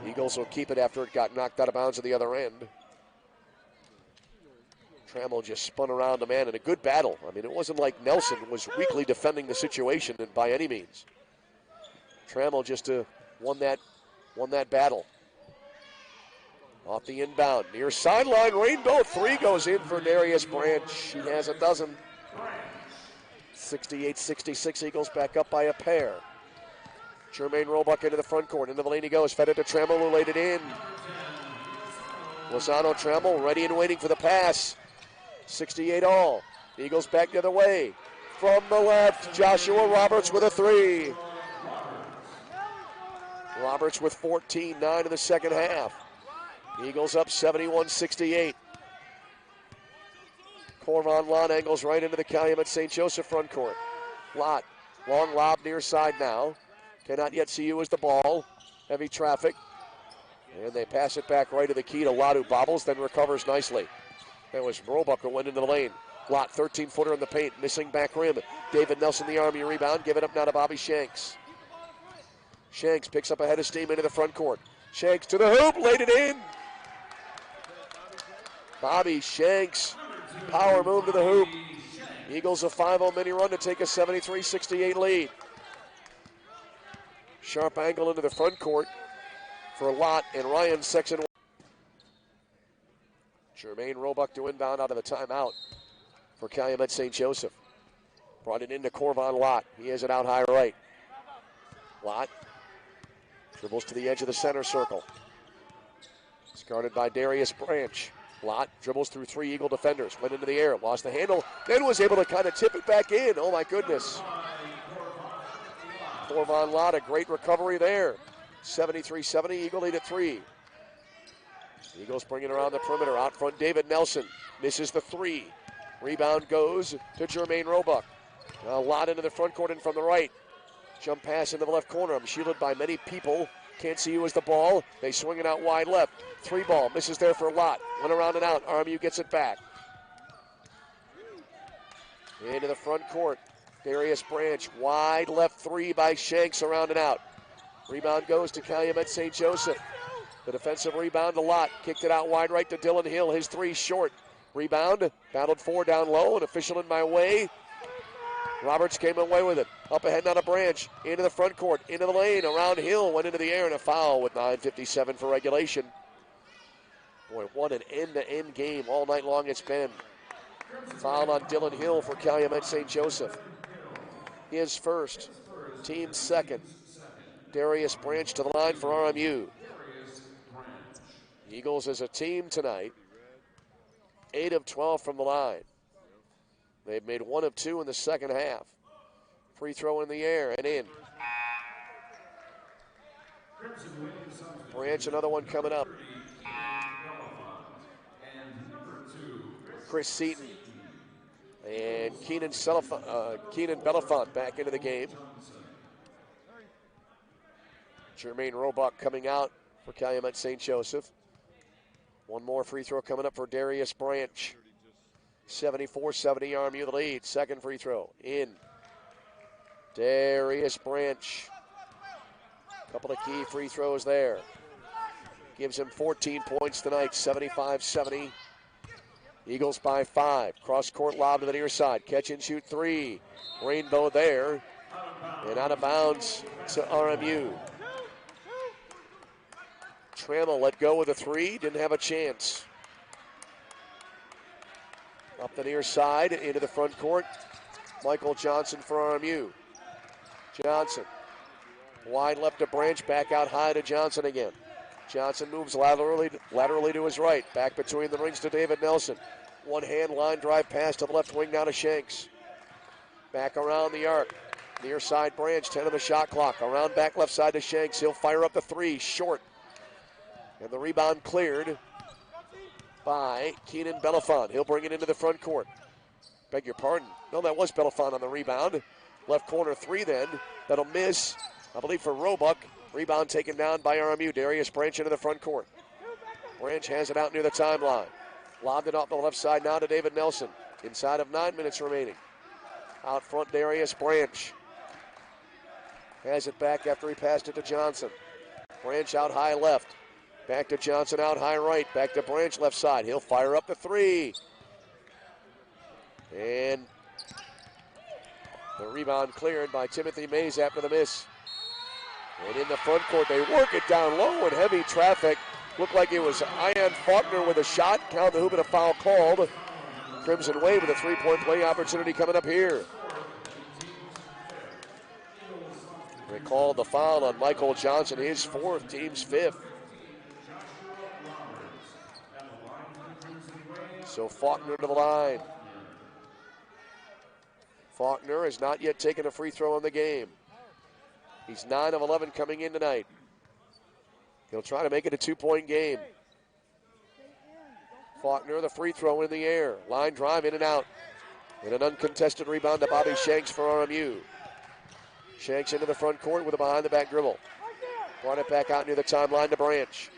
Eagles will keep it after it got knocked out of bounds at the other end. Trammell just spun around the man in a good battle. I mean, it wasn't like Nelson was weakly defending the situation by any means. Trammell just won that battle. Off the inbound, near sideline, Rainbow three goes in for Darius Branch. He has a dozen. 68-66, Eagles back up by a pair. Jermaine Roebuck into the front court, into the lane he goes, fed it to Trammell, who laid it in. Lozano Trammell ready and waiting for the pass. 68 all. Eagles back the other way. From the left, Joshua Roberts with a three. Roberts with 14, 9 in the second half. Eagles up 71-68. Corvon Lott angles right into the Calumet St. Joseph front court. Lott, long lob near side now. Cannot yet see who is the ball. Heavy traffic. And they pass it back right to the key to Lott, who bobbles, then recovers nicely. That was Roebuck who went into the lane. Lott, 13-footer in the paint, missing back rim. David Nelson, the Army rebound. Give it up now to Bobby Shanks. Shanks picks up a head of steam into the front court. Shanks to the hoop, laid it in. Bobby Shanks, power move to the hoop. Eagles a 5-0 mini run to take a 73-68 lead. Sharp angle into the front court for Lott and Ryan Sexton. Jermaine Roebuck to inbound out of the timeout for Calumet St. Joseph. Brought it into Corvon Lott. He has it out high right. Lott dribbles to the edge of the center circle. It's guarded by Darius Branch. Lott dribbles through 3 Eagle defenders. Went into the air, lost the handle, then was able to kind of tip it back in. Oh my goodness. Corvon Lott, a great recovery there. 73-70, Eagle lead at 3. Eagles bring it around the perimeter. Out front, David Nelson misses the 3. Rebound goes to Jermaine Roebuck. Now Lott into the front court and from the right. Jump pass into the left corner. I'm shielded by many people. Can't see who is the ball. They swing it out wide left. 3 ball, misses there for Lott. Went around and out. RMU gets it back. Into the front court. Darius Branch, wide left 3 by Shanks, around and out. Rebound goes to Calumet St. Joseph. The defensive rebound to Lott. Kicked it out wide right to Dylan Hill. His 3 short. Rebound, battled 4 down low. An official in my way. Roberts came away with it. Up ahead, not a Branch. Into the front court, into the lane, around Hill. Went into the air and a foul with 9:57 for regulation. Boy, what an end-to-end game all night long it's been. Foul on Dylan Hill for Calumet St. Joseph. His first. Team second. Darius Branch to the line for RMU. Eagles as a team tonight, 8 of 12 from the line. They've made 1 of 2 in the second half. Free throw in the air and in. Branch, another one coming up. Chris Seaton and Keenan Belafont back into the game. Jermaine Roebuck coming out for Calumet St. Joseph. One more free throw coming up for Darius Branch. 74-70 RMU the lead. Second free throw in. Darius Branch. Couple of key free throws there. Gives him 14 points tonight, 75-70. Eagles by 5. Cross court lob to the near side. Catch and shoot 3. Rainbow there. And out of bounds to RMU. Trammell let go with a 3. Didn't have a chance. Up the near side into the front court. Michael Johnson for RMU. Johnson. Wide left to Branch. Back out high to Johnson again. Johnson moves laterally to his right. Back between the rings to David Nelson. One hand line drive pass to the left wing now to Shanks. Back around the arc. Near side Branch, 10 on the shot clock. Around back left side to Shanks. He'll fire up the 3, short. And the rebound cleared by Keenan Belafont. He'll bring it into the front court. Beg your pardon. No, that was Belafont on the rebound. Left corner 3 then. That'll miss, I believe, for Roebuck. Rebound taken down by RMU. Darius Branch into the front court. Branch has it out near the timeline. Lobbed it off the left side now to David Nelson. Inside of 9 minutes remaining. Out front, Darius Branch. Has it back after he passed it to Johnson. Branch out high left. Back to Johnson out high right. Back to Branch left side. He'll fire up the 3. And the rebound cleared by Timothy Mays after the miss. And in the front court, they work it down low in heavy traffic. Looked like it was Ian Faulkner with a shot. Count the hoop and a foul called. Crimson Wave with a 3-point play opportunity coming up here. They called the foul on Michael Johnson, his 4th, team's 5th. So Faulkner to the line. Faulkner has not yet taken a free throw in the game. He's 9 of 11 coming in tonight. He'll try to make it a 2-point game. Faulkner, the free throw in the air. Line drive in and out. And an uncontested rebound to Bobby Shanks for RMU. Shanks into the front court with a behind-the-back dribble. Brought it back out near the timeline to Branch.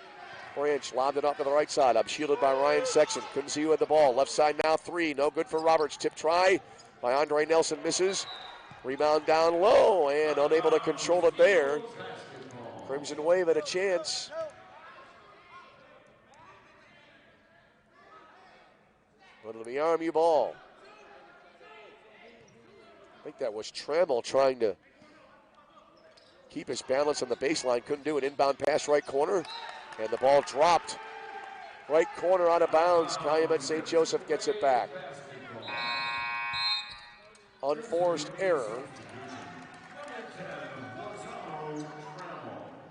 Branch lobbed it off to the right side. Up shielded by Ryan Sexton. Couldn't see who had the ball. Left side now 3. No good for Roberts. Tip try by Andre Nelson. Misses. Rebound down low and unable to control it there. Crimson Wave had a chance. But it'll be RMU ball. I think that was Trammell trying to keep his balance on the baseline. Couldn't do it. Inbound pass right corner. And the ball dropped. Right corner out of bounds. Calumet St. Joseph gets it back. Unforced error.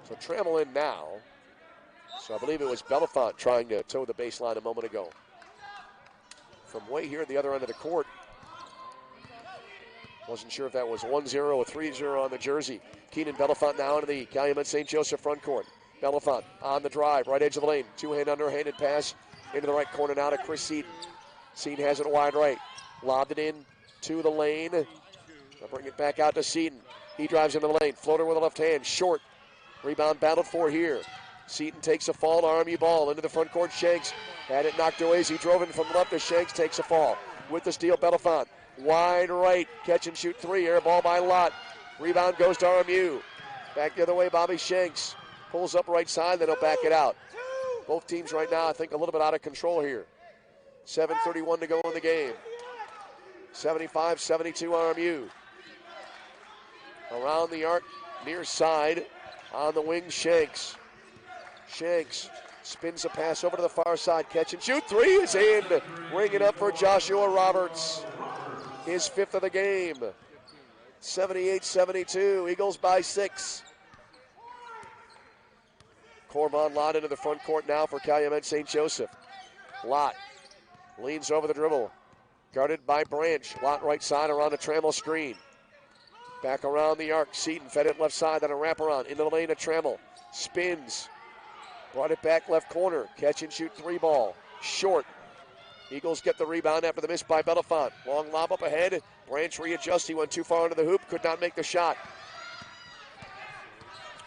So Trammell in now. So I believe it was Belafont trying to toe the baseline a moment ago. From way here at the other end of the court. Wasn't sure if that was 1-0 or 3-0 on the jersey. Keenan Belafont now into the Calumet St. Joseph front court. Belafont on the drive, right edge of the lane. Two-hand underhanded pass into the right corner now to Chris Seaton. Seaton has it wide right. Lobbed it in to the lane. They'll bring it back out to Seaton. He drives into the lane. Floater with the left hand. Short. Rebound battled for here. Seaton takes a fall. RMU ball into the front court. Shanks had it knocked away as he drove in from left as Shanks takes a fall. With the steal, Belafont. Wide right. Catch and shoot 3. Air ball by Lott. Rebound goes to RMU. Back the other way, Bobby Shanks. Pulls up right side, then he'll back it out. Both teams right now, I think, a little bit out of control here. 7:31 to go in the game. 75-72 RMU. Around the arc, near side, on the wing, Shanks. Shanks spins a pass over to the far side. Catch and shoot. 3 is in. Ring it up for Joshua Roberts. His 5th of the game. 78-72. Eagles by 6. Corbin Lott into the front court now for Calumet St. Joseph. Lott leans over the dribble. Guarded by Branch. Lott right side around a Trammell screen. Back around the arc. Seaton fed it left side, then a wraparound. Into the lane to Trammell. Spins. Brought it back left corner. Catch and shoot 3 ball. Short. Eagles get the rebound after the miss by Belafont. Long lob up ahead. Branch readjusts. He went too far into the hoop. Could not make the shot.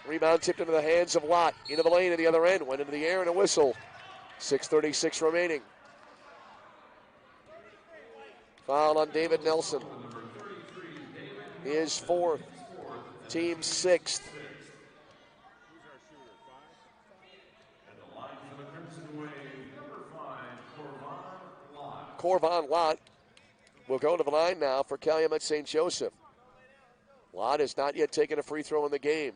Rebound tipped into the hands of Lott. Into the lane at the other end. Went into the air and a whistle. 6:36 remaining. Foul on David Nelson. His 4th. Team 6th. Corbin Lott will go to the line now for Calumet St. Joseph. Lott has not yet taken a free throw in the game.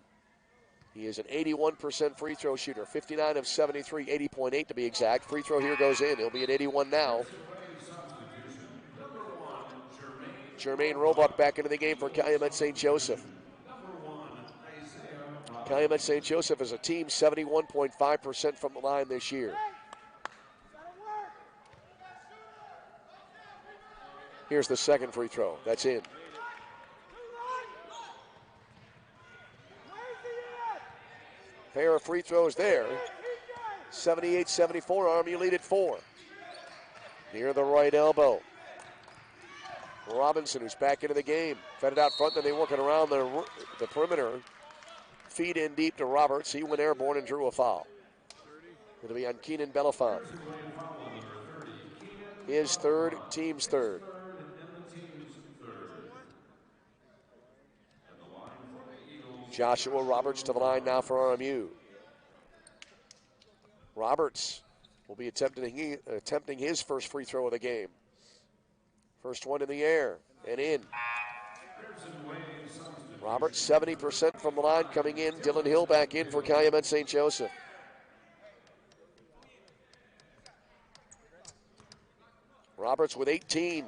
He is an 81% free throw shooter, 59 of 73, 80.8 to be exact. Free throw here goes in. He'll be at 81 now. Jermaine Roebuck back into the game for Calumet St. Joseph. Calumet St. Joseph is a team 71.5% from the line this year. Here's the second free throw. That's in. Pair of free throws there. 78-74. RMU lead at 4. Near the right elbow. Robinson, who's back into the game. Fed it out front, then they work it around the perimeter. Feed in deep to Roberts. He went airborne and drew a foul. It'll be on Keenan Belafont. His 3rd, team's 3rd. Joshua Roberts to the line now for RMU. Roberts will be attempting his first free throw of the game. First one in the air and in. Roberts 70% from the line coming in. Dylan Hill back in for Calumet St. Joseph. Roberts with 18.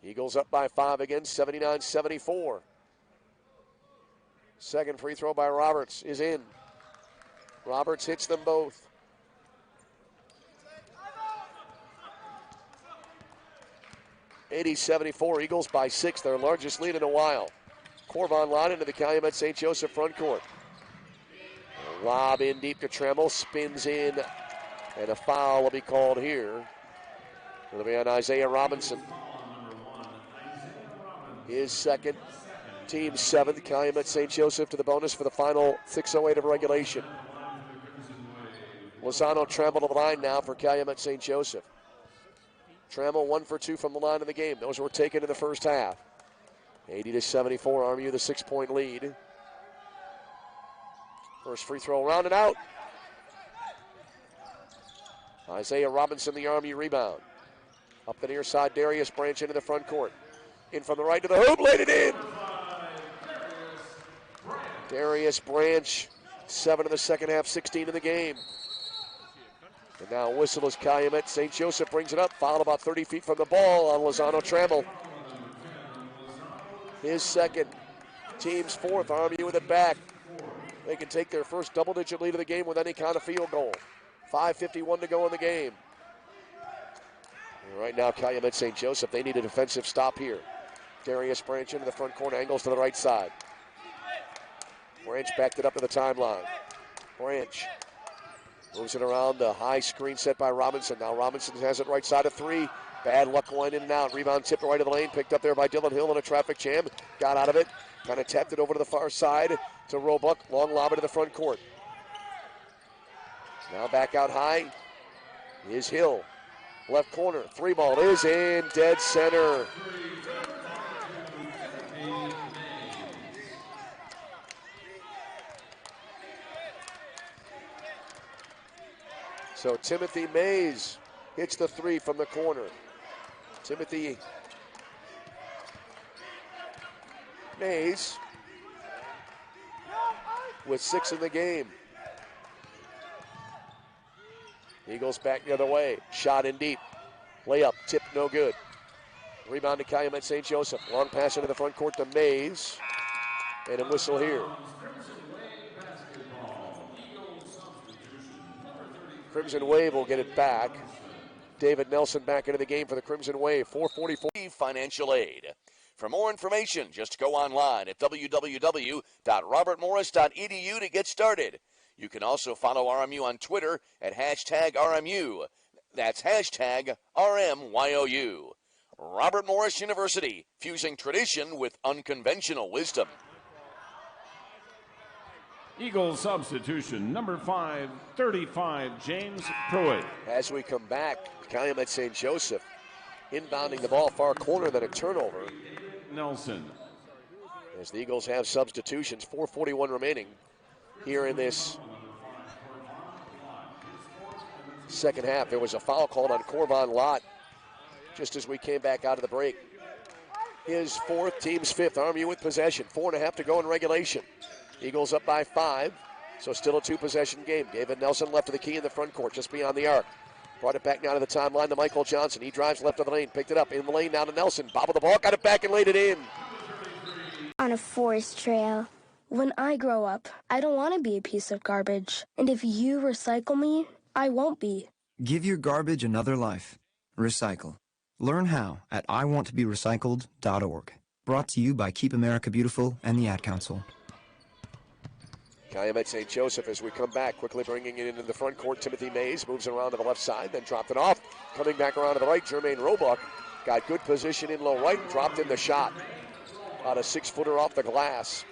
Eagles up by 5 again, 79-74. Second free throw by Roberts is in. Roberts hits them both. (80-74). Eagles by 6, their largest lead in a while. Corbin Lott into the Calumet St. Joseph front court. Lob in deep to Trammell, spins in, and a foul will be called here. It'll be on Isaiah Robinson. His 2nd, team 7th. Calumet St. Joseph to the bonus for the final 6:08 of regulation. Lozano Trammell to the line now for Calumet St. Joseph. Trammell 1 for 2 from the line of the game. Those were taken in the first half. 80-74, RMU the 6-point lead. First free throw around and out. Isaiah Robinson, the RMU rebound. Up the near side, Darius Branch into the front court. In from the right to the hoop, laid it in. Darius Branch, 7 in the second half, 16 in the game. And now whistle as Calumet St. Joseph brings it up. Foul about 30 feet from the ball on Lozano Trammell. His 2nd, team's 4th. RMU with it back. They can take their first double-digit lead of the game with any kind of field goal. 5:51 to go in the game. And right now, Calumet St. Joseph, they need a defensive stop here. Darius Branch into the front corner, angles to the right side. Branch backed it up to the timeline. Branch moves it around, a high screen set by Robinson. Now Robinson has it right side of 3. Bad luck going in and out. Rebound tipped right of the lane, picked up there by Dylan Hill in a traffic jam. Got out of it, kind of tapped it over to the far side to Roebuck. Long lob into the front court. Now back out high is Hill. Left corner, 3 ball is in, dead center. So Timothy Mays hits the 3 from the corner. Timothy Mays with 6 in the game. Eagles back the other way. Shot in deep. Layup, tip no good. Rebound to Calumet St. Joseph. Long pass into the front court to Mays. And a whistle here. Crimson Wave will get it back. David Nelson back into the game for the Crimson Wave. 4:44. Financial aid. For more information, just go online at www.robertmorris.edu to get started. You can also follow RMU on Twitter at #RMU. That's #RMYOU. Robert Morris University, fusing tradition with unconventional wisdom. Eagles substitution, number 5, 35, James Pruitt. As we come back, Calumet St. Joseph inbounding the ball far corner, then a turnover. Nelson. As the Eagles have substitutions, 4:41 remaining here in this second half. There was a foul called on Corvon Lott just as we came back out of the break. His fourth, team's fifth. RMU with possession. 4.5 to go in regulation. Eagles up by 5, so still a 2-possession game. David Nelson left of the key in the front court, just beyond the arc. Brought it back now to the timeline to Michael Johnson. He drives left of the lane, picked it up in the lane now to Nelson. Bobbled the ball, got it back and laid it in. On a forest trail. When I grow up, I don't want to be a piece of garbage. And if you recycle me, I won't be. Give your garbage another life. Recycle. Learn how at iwanttoberecycled.org. Brought to you by Keep America Beautiful and the Ad Council. Calumet St. Joseph as we come back, quickly bringing it into the front court. Timothy Mays moves it around to the left side, then dropped it off. Coming back around to the right, Jermaine Roebuck got good position in low right, dropped in the shot. About a 6-footer off the glass.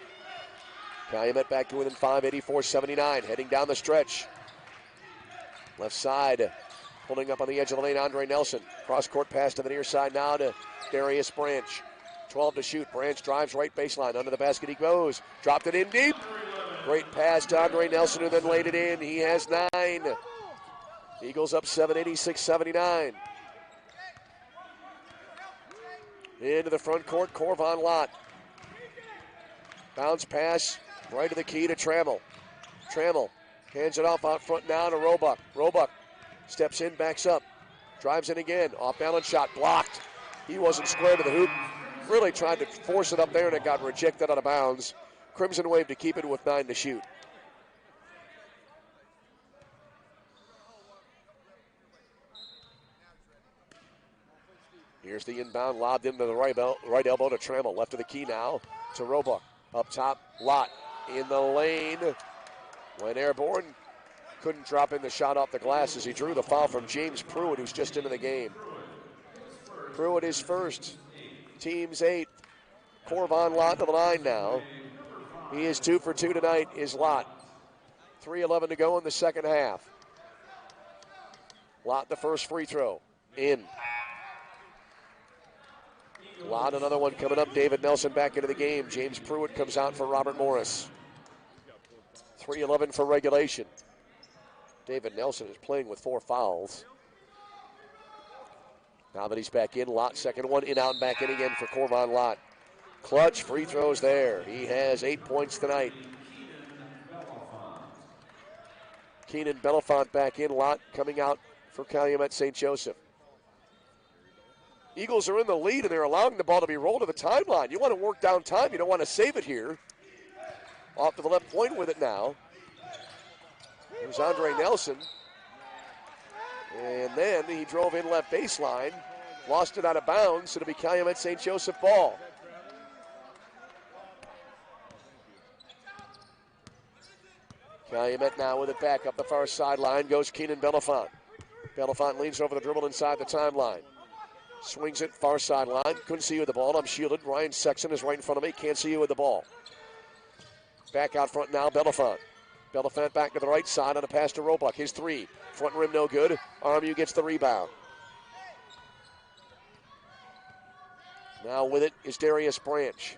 Calumet back to within 5, 84-79, heading down the stretch. Left side, pulling up on the edge of the lane, Andre Nelson. Cross-court pass to the near side now to Darius Branch. 12 to shoot. Branch drives right baseline. Under the basket he goes. Dropped it in deep. Great pass to Andre Nelson, who then laid it in. He has 9. Eagles up 7, 86-79. Into the front court, Corvon Lott. Bounce pass right to the key to Trammell. Trammell hands it off out front now to Roebuck. Roebuck steps in, backs up. Drives in again. Off-balance shot blocked. He wasn't square to the hoop. Really tried to force it up there, and it got rejected out of bounds. Crimson Wave to keep it with 9 to shoot. Here's the inbound, lobbed into the right elbow to Trammell. Left of the key now to Roebuck. Up top, Lott in the lane. Went airborne. Couldn't drop in the shot off the glass as he drew the foul from James Pruitt, who's just into the game. Pruitt is first. Team's 8th. Corvon Lott to the line now. He is 2 for 2 tonight, is Lott. 3:11 to go in the second half. Lott the first free throw. In. Lott another one coming up. David Nelson back into the game. James Pruitt comes out for Robert Morris. 3:11 for regulation. David Nelson is playing with 4 fouls. Now that he's back in, Lott second one, in, out, and back in again for Corvon Lott. Clutch free throws there. He has 8 points tonight. Keenan Belafont back in. Lott coming out for Calumet St. Joseph. Eagles are in the lead, and they're allowing the ball to be rolled to the timeline. You want to work down time. You don't want to save it here. Off to the left point with it now. Here's Andre Nelson. And then he drove in left baseline. Lost it out of bounds. It'll be Calumet St. Joseph ball. Calumet now with it back up the far sideline. Goes Keenan Belafont. Belafont leans over the dribble inside the timeline. Swings it far sideline. Couldn't see you with the ball. I'm shielded. Ryan Sexton is right in front of me. Can't see you with the ball. Back out front now, Belafont. Belafont back to the right side on a pass to Roebuck. His 3. Front rim no good. RMU gets the rebound. Now with it is Darius Branch.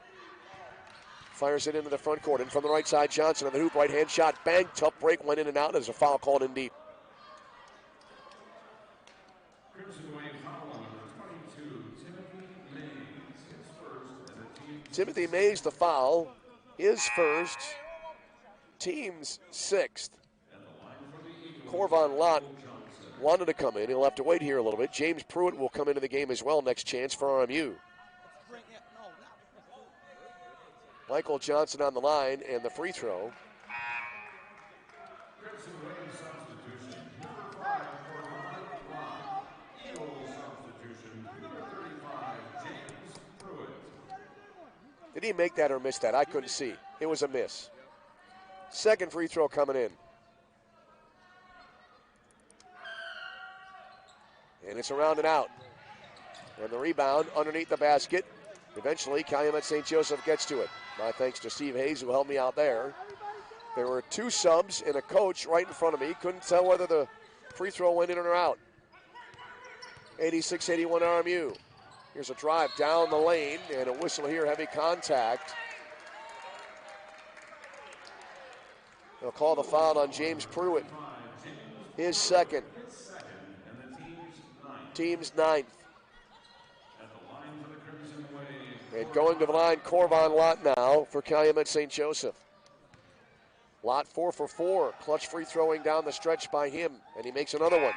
Fires it into the front court. And from the right side, Johnson on the hoop. Right hand shot. Bang. Tough break. Went in and out. There's a foul called in deep. Timothy Mays, the foul, is first. Team's 6th. Corvon Lott wanted to come in. He'll have to wait here a little bit. James Pruitt will come into the game as well. Next chance for RMU. Michael Johnson on the line and the free throw. Did he make that or miss that? I couldn't see. It was a miss. Second free throw coming in. And it's around and out. And the rebound underneath the basket. Eventually, Calumet St. Joseph gets to it. My thanks to Steve Hayes, who helped me out there. There were two subs and a coach right in front of me. Couldn't tell whether the free throw went in or out. 86-81 RMU. Here's a drive down the lane and a whistle here, heavy contact. They'll call the foul on James Pruitt. His second. Team's ninth. And going to the line, Corvon Lott now for Calumet St. Joseph. Lott 4 for 4. Clutch free throwing down the stretch by him, and he makes another one.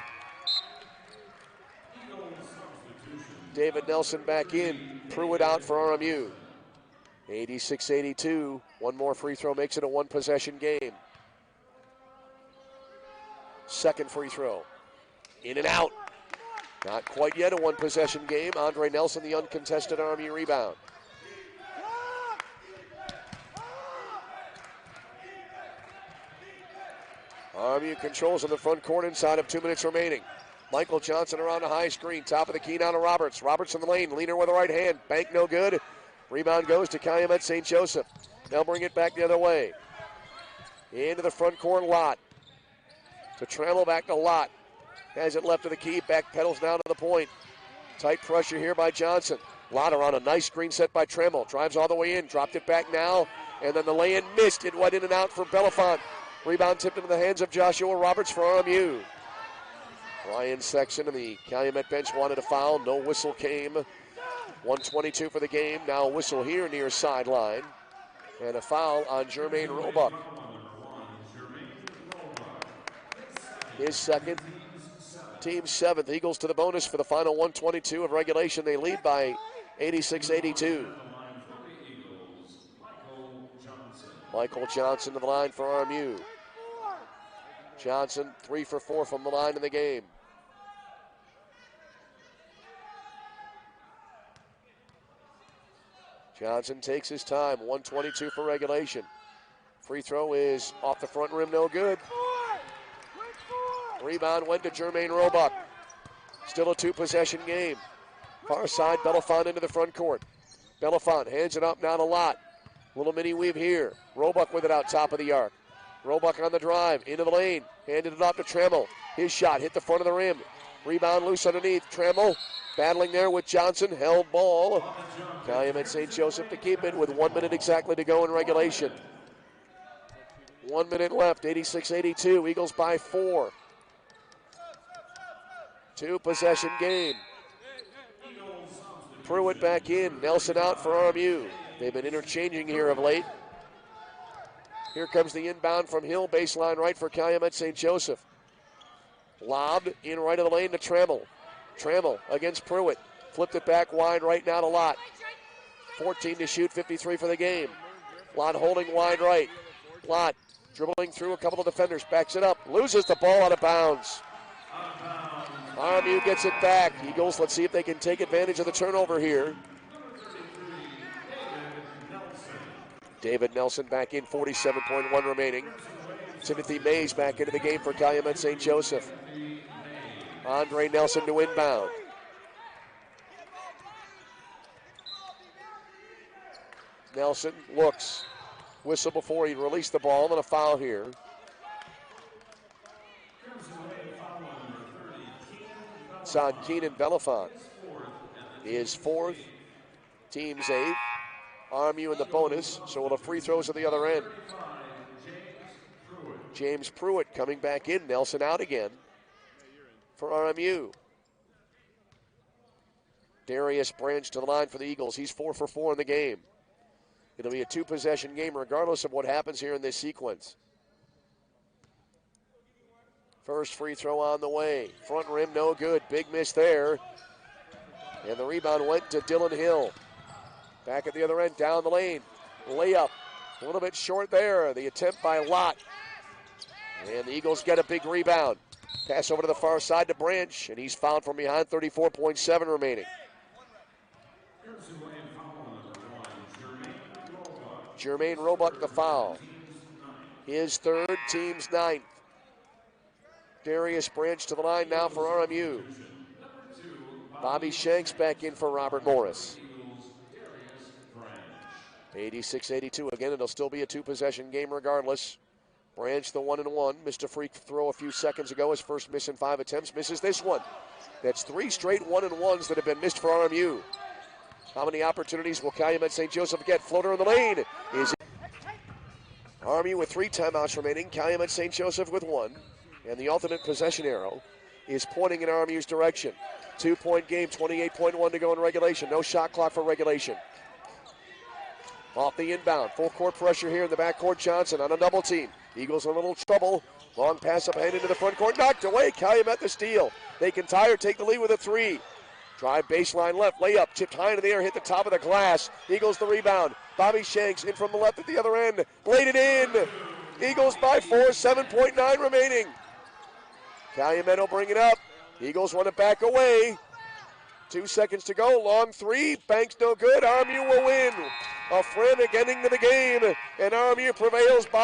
David Nelson back in. Pruitt out for RMU. 86-82. One more free throw makes it a one-possession game. Second free throw. In and out. Not quite yet a one-possession game. Andre Nelson, the uncontested RMU rebound. RMU controls on the front court inside of 2 minutes remaining. Michael Johnson around a high screen. Top of the key now to Roberts. Roberts in the lane. Leaner with the right hand. Bank no good. Rebound goes to Calumet St. Joseph. They'll bring it back the other way. Into the front court, Lott. To Trammell, back to Lott. Has it left of the key. Back pedals down to the point. Tight pressure here by Johnson. Lott around a nice screen set by Trammell. Drives all the way in. Dropped it back now. And then the lay-in missed. It went in and out for Belafont. Rebound tipped into the hands of Joshua Roberts for RMU. Ryan Sexton and the Calumet bench wanted a foul. No whistle came. 1:22 for the game. Now a whistle here near sideline. And a foul on Jermaine Roebuck. His second. Team seventh. Eagles to the bonus for the final 1:22 of regulation. They lead by 86-82. Michael Johnson to the line for RMU. Johnson 3 for 4 from the line in the game. Johnson takes his time. 1:22 for regulation. Free throw is off the front rim, no good. Rebound went to Jermaine Roebuck. Still a two-possession game. Far side, Belafont into the front court. Belafont hands it up now to Lott. Little mini weave here. Roebuck with it out top of the arc. Roebuck on the drive, into the lane. Handed it off to Trammell. His shot hit the front of the rim. Rebound loose underneath. Trammell battling there with Johnson. Held ball. Calumet St. Joseph to keep it with 1 minute exactly to go in regulation. 1 minute left, 86-82. Eagles by 4. Two-possession game. Pruitt back in. Nelson out for RMU. They've been interchanging here of late. Here comes the inbound from Hill. Baseline right for Calumet St. Joseph. Lobbed in right of the lane to Trammell. Trammell against Pruitt. Flipped it back wide right now to Lott. 14 to shoot, 53 for the game. Lott holding wide right. Lott dribbling through a couple of defenders. Backs it up. Loses the ball out of bounds. RMU gets it back. Eagles, let's see if they can take advantage of the turnover here. David Nelson back in, 47.1 remaining. Timothy Mays back into the game for Calumet St. Joseph. Andre Nelson to inbound. Nelson looks. Whistle before he released the ball, and a foul here. It's on Keenan Belafont. His fourth, team's eighth. RMU in the bonus, so will the free throws at the other end. James Pruitt coming back in. Nelson out again for RMU. Darius Branch to the line for the Eagles. He's 4 for 4 in the game. It'll be a two-possession game regardless of what happens here in this sequence. First free throw on the way. Front rim, no good. Big miss there. And the rebound went to Dylan Hill. Back at the other end, down the lane. Layup, a little bit short there. The attempt by Lott. And the Eagles get a big rebound. Pass over to the far side to Branch, and he's fouled from behind, 34.7 remaining. Jermaine Roebuck the foul. His third, team's ninth. Darius Branch to the line now for RMU. Bobby Shanks back in for Robert Morris. 86-82. Again, it'll still be a two-possession game regardless. Branch, the 1-and-1, missed a free throw a few seconds ago. His first miss in 5 attempts, misses this one. That's 3 straight 1-and-1s that have been missed for RMU. How many opportunities will Calumet St. Joseph get? Floater in the lane. RMU with 3 timeouts remaining. Calumet St. Joseph with 1. And the alternate possession arrow is pointing in RMU's direction. 2-point game, 28.1 to go in regulation. No shot clock for regulation. Off the inbound. Full court pressure here in the backcourt. Johnson on a double team. Eagles in a little trouble. Long pass up ahead into the front court. Knocked away. Calumet the steal. They can tie or take the lead with a 3. Drive baseline left. Layup. Chipped high into the air. Hit the top of the glass. Eagles the rebound. Bobby Shanks in from the left at the other end. Laid it in. Eagles by 4. 7.9 remaining. Calumet will bring it up. Eagles want it back away. 2 seconds to go. Long 3. Banks no good. RMU will win. A frantic ending to the game. And RMU prevails by